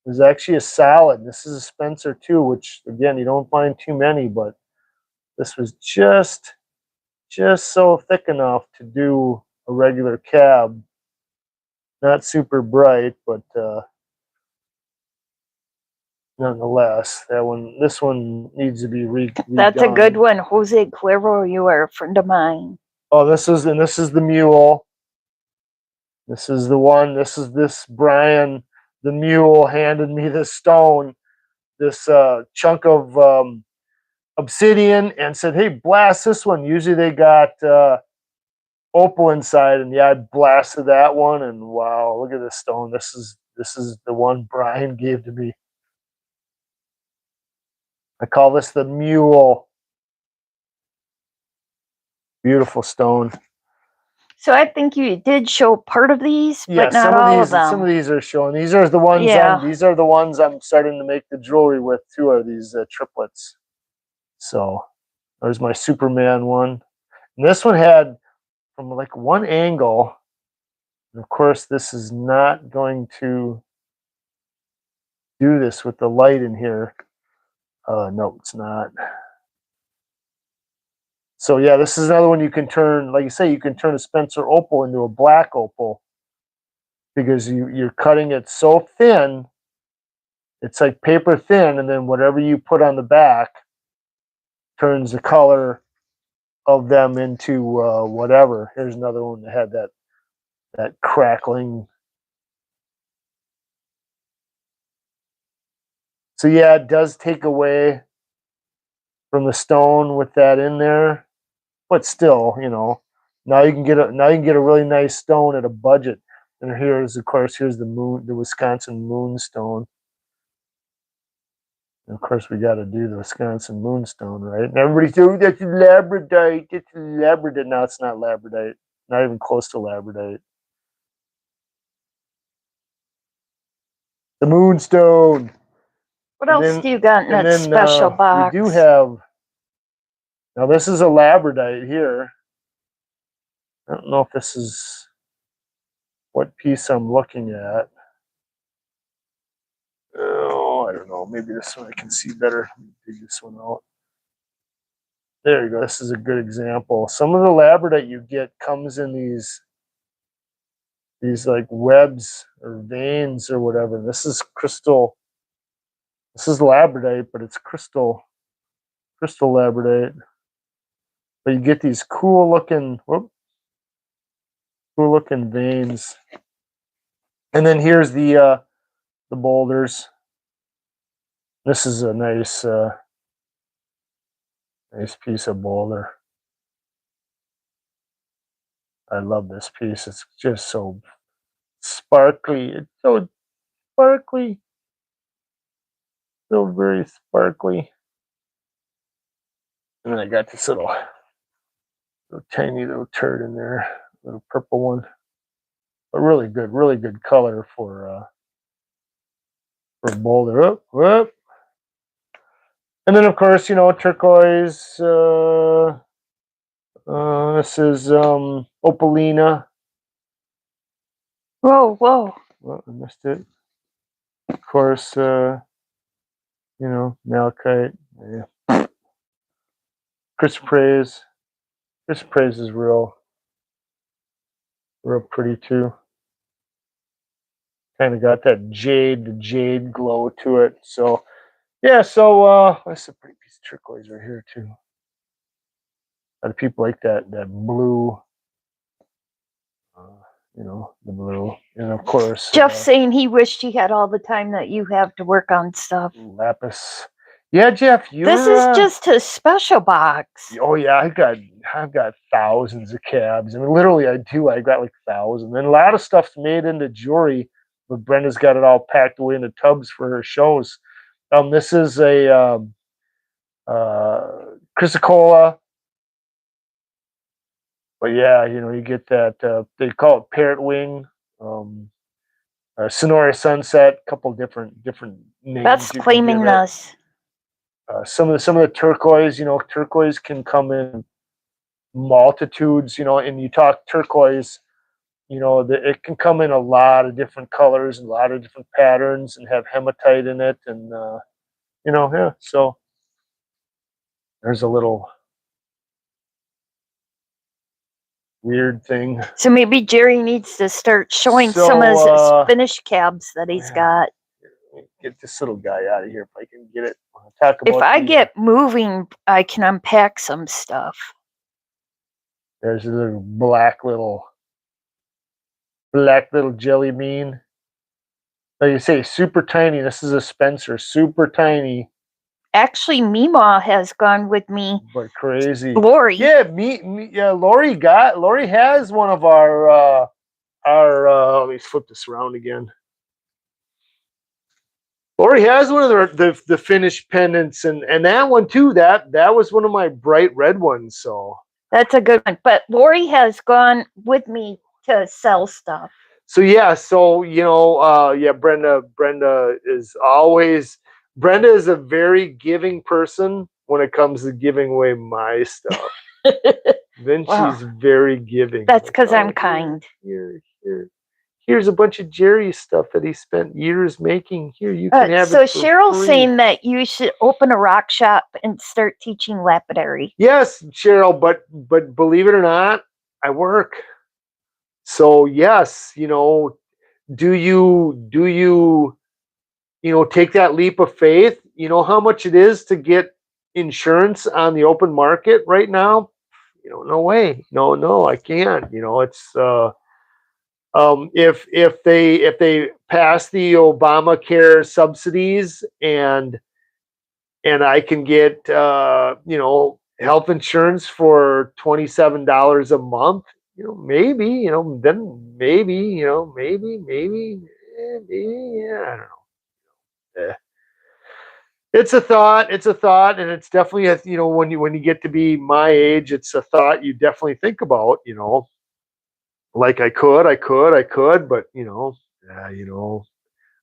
It was actually a salad. This is a Spencer too, which again you don't find too many, but this was just so thick enough to do a regular cab. Not super bright, but nonetheless, this one needs to be redone. That's a good one, Jose Cuervo. You are a friend of mine. Oh, this is the mule. This is the one. This Brian, the mule, handed me this stone, this chunk of obsidian, and said, "Hey, blast this one." Usually they got opal inside, and yeah, I blasted that one, and wow, look at this stone. This is the one Brian gave to me. I call this the mule. Beautiful stone. So I think you did show part of these, Yeah, but not all of them. Some of these are showing. These are the ones. Yeah. These are the ones I'm starting to make the jewelry with too. Are these triplets? So there's my Superman one, and this one had from like one angle. And of course, this is not going to do this with the light in here. No, it's not. So yeah, this is another one you can turn. Like you say, you can turn a Spencer opal into a black opal because you're cutting it so thin. It's like paper thin, and then whatever you put on the back turns the color of them into whatever. Here's another one that had that crackling. So yeah, it does take away from the stone with that in there, but still, now you can get a really nice stone at a budget. And here's, of course, here's the Wisconsin moonstone. And of course, we got to do the Wisconsin moonstone, right? And everybody's saying, that's labradorite. It's labradorite. No, it's not labradorite. Not even close to labradorite. The moonstone. What else do you got in that special box? We do have. Now this is a labradorite here. I don't know if this is what piece I'm looking at. Oh, I don't know. Maybe this one I can see better. Let me dig this one out. There you go. This is a good example. Some of the labradorite you get comes in these like webs or veins or whatever. This is crystal. This is labradorite, but it's crystal labradorite. But you get these cool looking veins. And then here's the boulders. This is a nice piece of boulder. I love this piece. It's just so sparkly. It's so sparkly. So very sparkly. And then I got this little tiny little turd in there, little purple one. But really good color for boulder. Up, up. And then of course, turquoise. This is opalina. Whoa. Well, I missed it. Of course, malachite. Yeah. Chrysoprase. Chrysoprase is real pretty too. Kind of got that jade glow to it. So yeah, so that's a pretty piece of turquoise right here too. A lot of people like that blue. The blue, and of course, Jeff's saying he wished he had all the time that you have to work on stuff. Lapis. Yeah, Jeff, this is just a special box. Oh yeah, I've got thousands of cabs. I mean, literally, I do. I got like thousands, and a lot of stuff's made into jewelry. But Brenda's got it all packed away into tubs for her shows. This is a chrysocolla. But yeah, you get that. They call it parrot wing, Sonora sunset. A couple different names. That's claiming this. Some of the turquoise. Turquoise can come in multitudes. And you talk turquoise. It can come in a lot of different colors and a lot of different patterns and have hematite in it, and yeah. So there's a little weird thing. So maybe Jerry needs to start showing some of his finished cabs that he's got. Get this little guy out of here if I can get it. Talk about if I get moving, I can unpack some stuff. There's a little black little jelly bean. Like you say, super tiny. This is a Spencer, super tiny. Actually, Meemaw has gone with me. But crazy. Lori. Yeah, Lori has one of our let me flip this around again. Lori has one of the finished pendants, and that one too. That was one of my bright red ones. So That's a good one. But Lori has gone with me to sell stuff. So yeah, so yeah, Brenda is a very giving person when it comes to giving away my stuff. Then Wow. she's very giving. That's Like, because oh, I'm kind. here's a bunch of Jerry's stuff that he spent years making. Here, you can have So it for Cheryl's free. saying that you should open a rock shop and start teaching lapidary. Yes, Cheryl, but believe it or not, I work. So yes, do you take that leap of faith? You know how much it is to get insurance on the open market right now? No way. No, I can't. It's if they pass the Obamacare subsidies and I can get health insurance for $27 a month, maybe, then maybe, maybe, yeah, I don't know. It's a thought. It's a thought, and it's definitely when you get to be my age, it's a thought you definitely think about. Like I could, but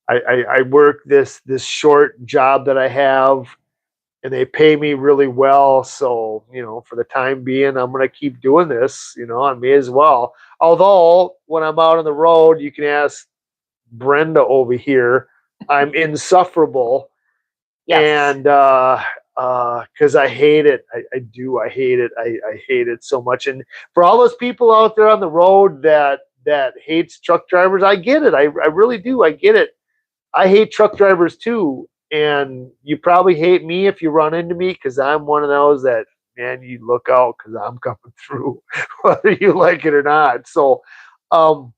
I work this short job that I have, and they pay me really well. So for the time being, I'm gonna keep doing this. I may as well. Although when I'm out on the road, you can ask Brenda over here. I'm insufferable, Yes. and because I hate it. I do. I hate it. I hate it so much. And for all those people out there on the road that hates truck drivers, I get it. I really do. I get it. I hate truck drivers too. And you probably hate me if you run into me because I'm one of those that, man, you look out because I'm coming through, whether you like it or not. So, um,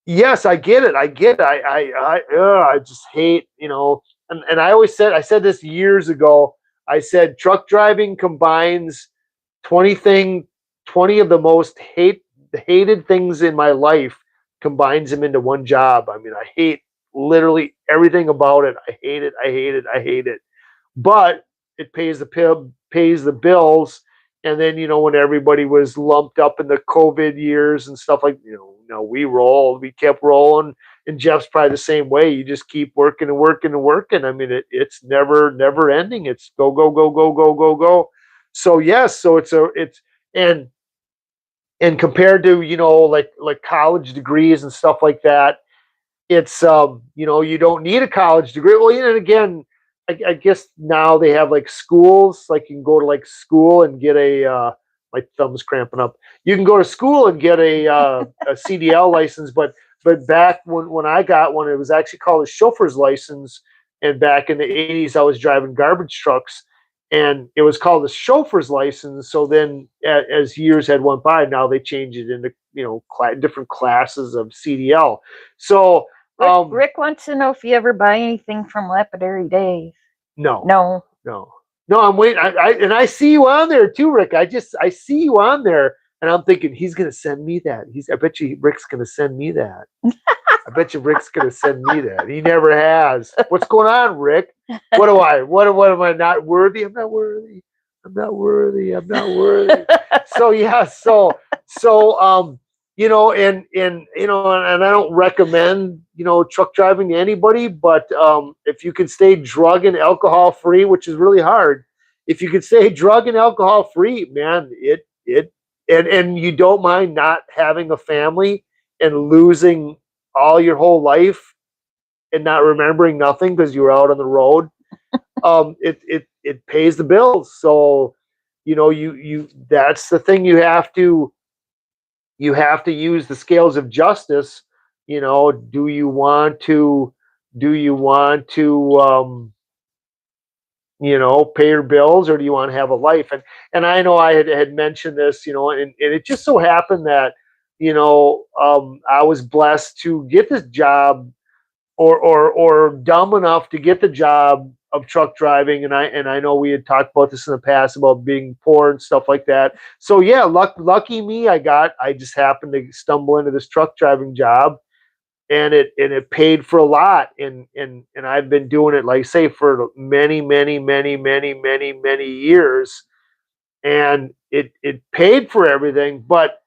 yes, I get it. I get it. I just hate, and I said this years ago. I said truck driving combines 20 thing, 20 of the most hated things in my life, combines them into one job. I mean, I hate literally everything about it. I hate it. I hate it. I hate it. But it pays the bills. And then when everybody was lumped up in the COVID years and stuff like we kept rolling, and Jeff's probably the same way. You just keep working and working and working. I mean, it's never ending. It's go go go go go go go. So yes, so it's and compared to like college degrees and stuff like that, it's you don't need a college degree. Well, and again, I guess now they have like schools, like you can go to like school and get my thumb's cramping up. You can go to school and get a CDL license, but back when I got one, it was actually called a chauffeur's license. And back in the 80s, I was driving garbage trucks, and it was called a chauffeur's license. So then, as years had went by, now they changed it into different classes of CDL. So Rick wants to know if you ever buy anything from Lapidary Dave. no, No. no, I'm waiting. I see you on there too, Rick. I see you on there, and I'm thinking he's gonna send me that. I bet you Rick's gonna send me that. I bet you Rick's gonna send me that. He never has. What's going on, Rick? What do I? What am I not worthy? I'm not worthy. I'm not worthy. I'm not worthy. So yeah, and I don't recommend truck driving to anybody, but if you can stay drug and alcohol free, which is really hard, if you can stay drug and alcohol free, man, and you don't mind not having a family and losing all your whole life and not remembering nothing because you were out on the road, it pays the bills. So you that's the thing. You have to use the scales of justice. Do you want to pay your bills, or do you want to have a life? And I know I had mentioned this, and it just so happened that I was blessed to get this job, or dumb enough to get the job of truck driving. And I know we had talked about this in the past about being poor and stuff like that. So yeah, lucky me, I just happened to stumble into this truck driving job, and it paid for a lot. And I've been doing it, like I say, for many years. and it paid for everything. But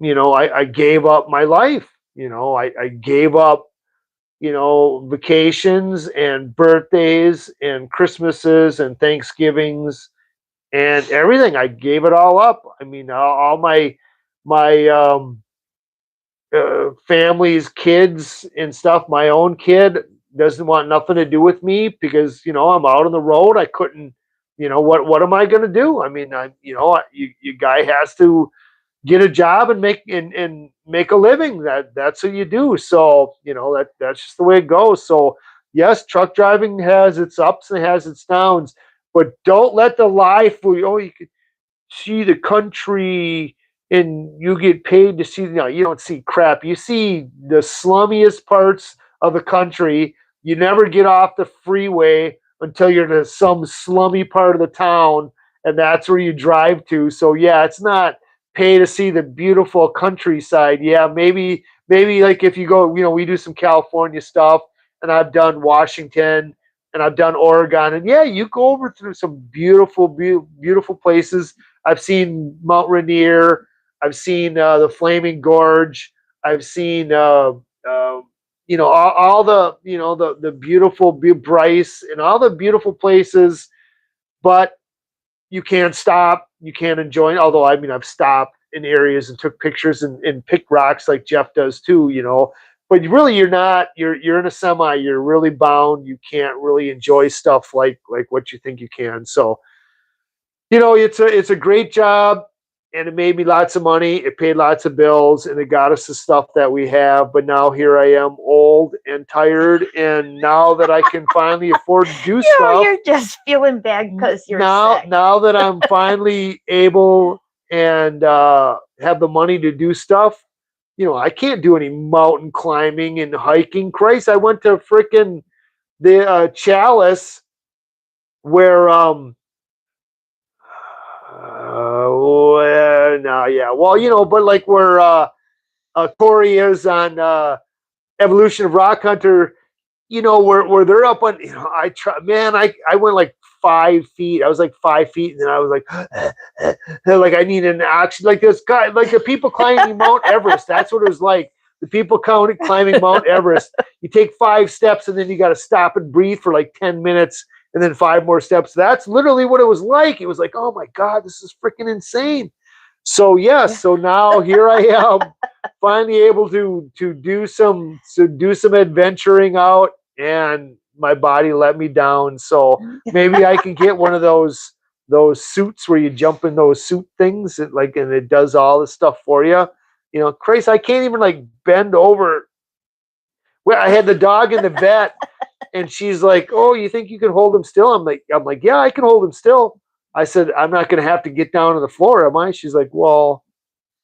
I gave up my life. I gave up vacations and birthdays and Christmases and Thanksgivings and everything. I gave it all up. I mean, all my family's kids and stuff. My own kid doesn't want nothing to do with me because I'm out on the road. I couldn't. What am I going to do? I mean, you guy has to get a job and make a living. That's what you do. So that's just the way it goes. So yes, truck driving has its ups and has its downs, but don't let the lie fool you. Oh, you could see the country and you get paid to see. No, you don't see crap. You see the slummiest parts of the country. You never get off the freeway until you're in some slummy part of the town, and that's where you drive to. So yeah, it's not pay to see the beautiful countryside. Yeah, maybe like if you go, we do some California stuff, and I've done Washington and I've done Oregon, and yeah, you go over through some beautiful, beautiful places. I've seen Mount Rainier. I've seen the Flaming Gorge. I've seen all the the beautiful Bryce and all the beautiful places, but you can't stop. You can't enjoy it. Although I mean, I've stopped in areas and took pictures and picked rocks like Jeff does too. But really, you're not. You're in a semi. You're really bound. You can't really enjoy stuff like what you think you can. So it's a great job, and it made me lots of money. It paid lots of bills, and it got us the stuff that we have. But now here I am, old and tired, and now that I can finally afford to do stuff, you're just feeling bad because you're sick. Now that I'm finally able and have the money to do stuff, I can't do any mountain climbing and hiking. Christ, I went to frickin' the Chalice where no, yeah. Well, but like where Corey is on Evolution of Rock Hunter, where they're up on, I try, man, I went like 5 feet. I was like 5 feet, and then I was like, like I need an oxygen. Like this guy, like the people climbing Mount Everest. That's what it was like. The people climbing Mount Everest. You take 5 steps, and then you got to stop and breathe for like 10 minutes, and then 5 more steps. That's literally what it was like. It was like, oh my God, this is freaking insane. So yes, so now here I am, finally able to do some adventuring out, and my body let me down. So maybe I can get one of those suits where you jump in those suit things, and it does all the stuff for you. Christ, I can't even like bend over. Well, I had the dog in the vet, and she's like, "Oh, you think you can hold him still?" I'm like, "Yeah, I can hold him still." I said, "I'm not going to have to get down to the floor, am I?" She's like, "Well,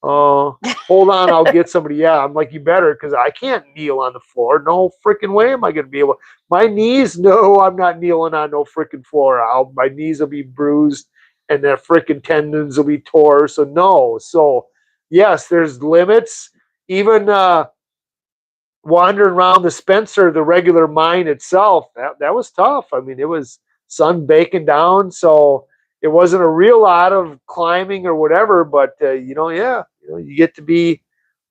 hold on, I'll get somebody." Yeah, I'm like, "You better, because I can't kneel on the floor. No freaking way am I going to be able. My knees, no, I'm not kneeling on no freaking floor. My knees will be bruised, and their freaking tendons will be tore. So no. So yes, there's limits. Even wandering around the Spencer, the regular mine itself, that was tough. I mean, it was sun baking down, so it wasn't a real lot of climbing or whatever. But yeah, you get to be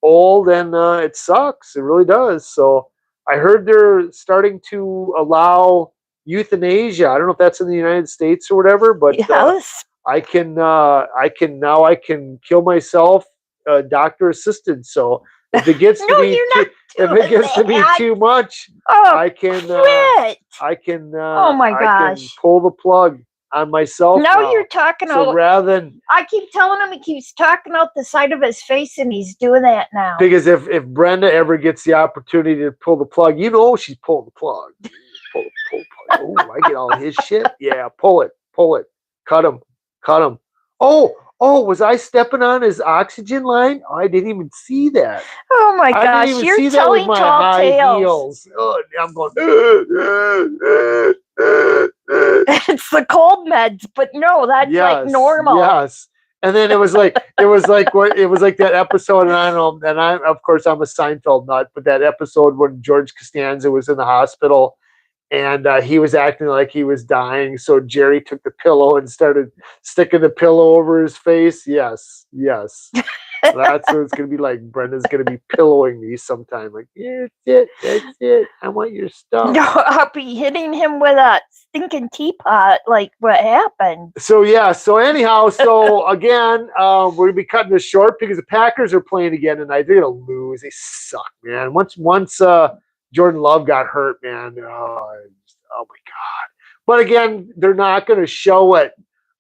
old, and it sucks. It really does. So I heard they're starting to allow euthanasia. I don't know if that's in the United States or whatever, but yes. I can kill myself, doctor assisted. So if it gets to me too much, I can oh my gosh, I can pull the plug on myself. Now you're talking so rather than, I keep telling him, he keeps talking out the side of his face, and he's doing that now. Because if Brenda ever gets the opportunity to pull the plug, she's pulling the plug. Pull. Oh, I get all his shit. Yeah, pull it, cut him. Oh, was I stepping on his oxygen line? Oh, I didn't even see that. Oh my gosh, you're telling tall tales. Oh, I'm going. It's the cold meds, but no, that's like normal. Yes. And then it was like that episode, and I don't know, and of course I'm a Seinfeld nut, but that episode when George Costanza was in the hospital, and he was acting like he was dying. So Jerry took the pillow and started sticking the pillow over his face. Yes, yes. That's what it's gonna be like. Brenda's gonna be pillowing me sometime. Like, yeah, that's it. I want your stuff. No, I'll be hitting him with a stinking teapot. Like, what happened? So yeah. So anyhow, so again, we're gonna be cutting this short because the Packers are playing again tonight. They're gonna lose. They suck, man. Once Jordan Love got hurt, man. Oh my god. But again, they're not gonna show it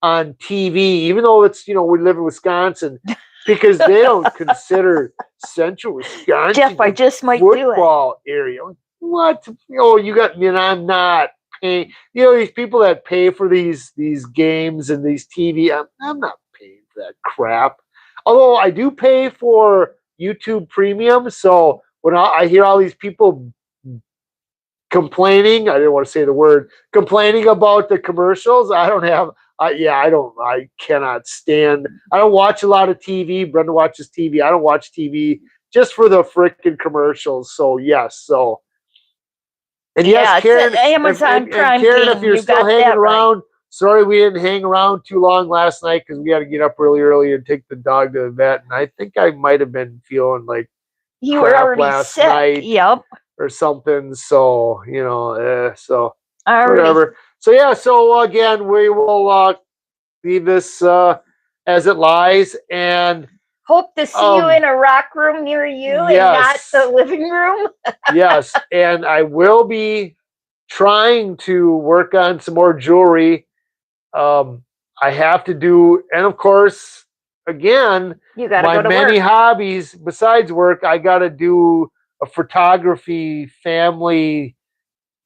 on TV, even though it's we live in Wisconsin, because they don't consider Central Wisconsin Jeff, I just might do it. football area. What? You got me, and I'm not paying. These people that pay for these games and these TV. I'm not paying for that crap. Although I do pay for YouTube Premium, so when I hear all these people complaining, I didn't want to say the word complaining about the commercials. I don't have. I cannot stand. I don't watch a lot of TV. Brenda watches TV. I don't watch TV just for the frickin' commercials. So yes, so. And yes, Karen, Amazon Prime Karen, game, if you're still hanging around, right. Sorry we didn't hang around too long last night because we had to get up really early and take the dog to the vet. And I think I might have been feeling like you were already last sick. night, yep, or something. So so already. Whatever. So yeah, so again, we will leave this as it lies, and hope to see you in a rock room near you, and not the living room. Yes, and I will be trying to work on some more jewelry. I have to do, and of course, again, my many hobbies besides work, I got to do a photography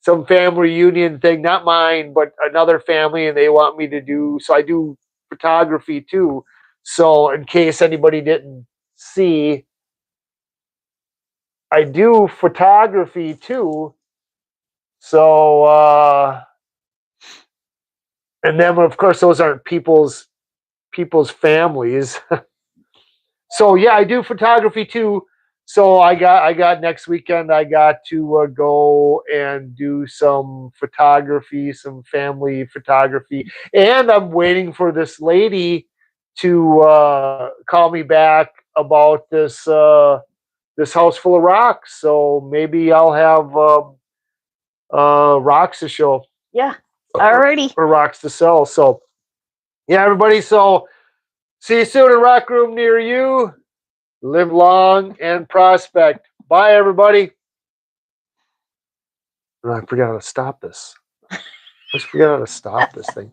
some family reunion thing, not mine, but another family, and they want me to do. So I do photography too. So in case anybody didn't see, I do photography too. So and then of course those aren't people's families. So yeah, I do photography too. So I got next weekend. I got to go and do some photography, some family photography, and I'm waiting for this lady to call me back about this house full of rocks. So maybe I'll have rocks to show. Yeah, alrighty. Or rocks to sell. So yeah, everybody. So see you soon in a rock room near you. Live long and prospect. Bye, everybody. I forgot how to stop this. I just forgot how to stop this thing.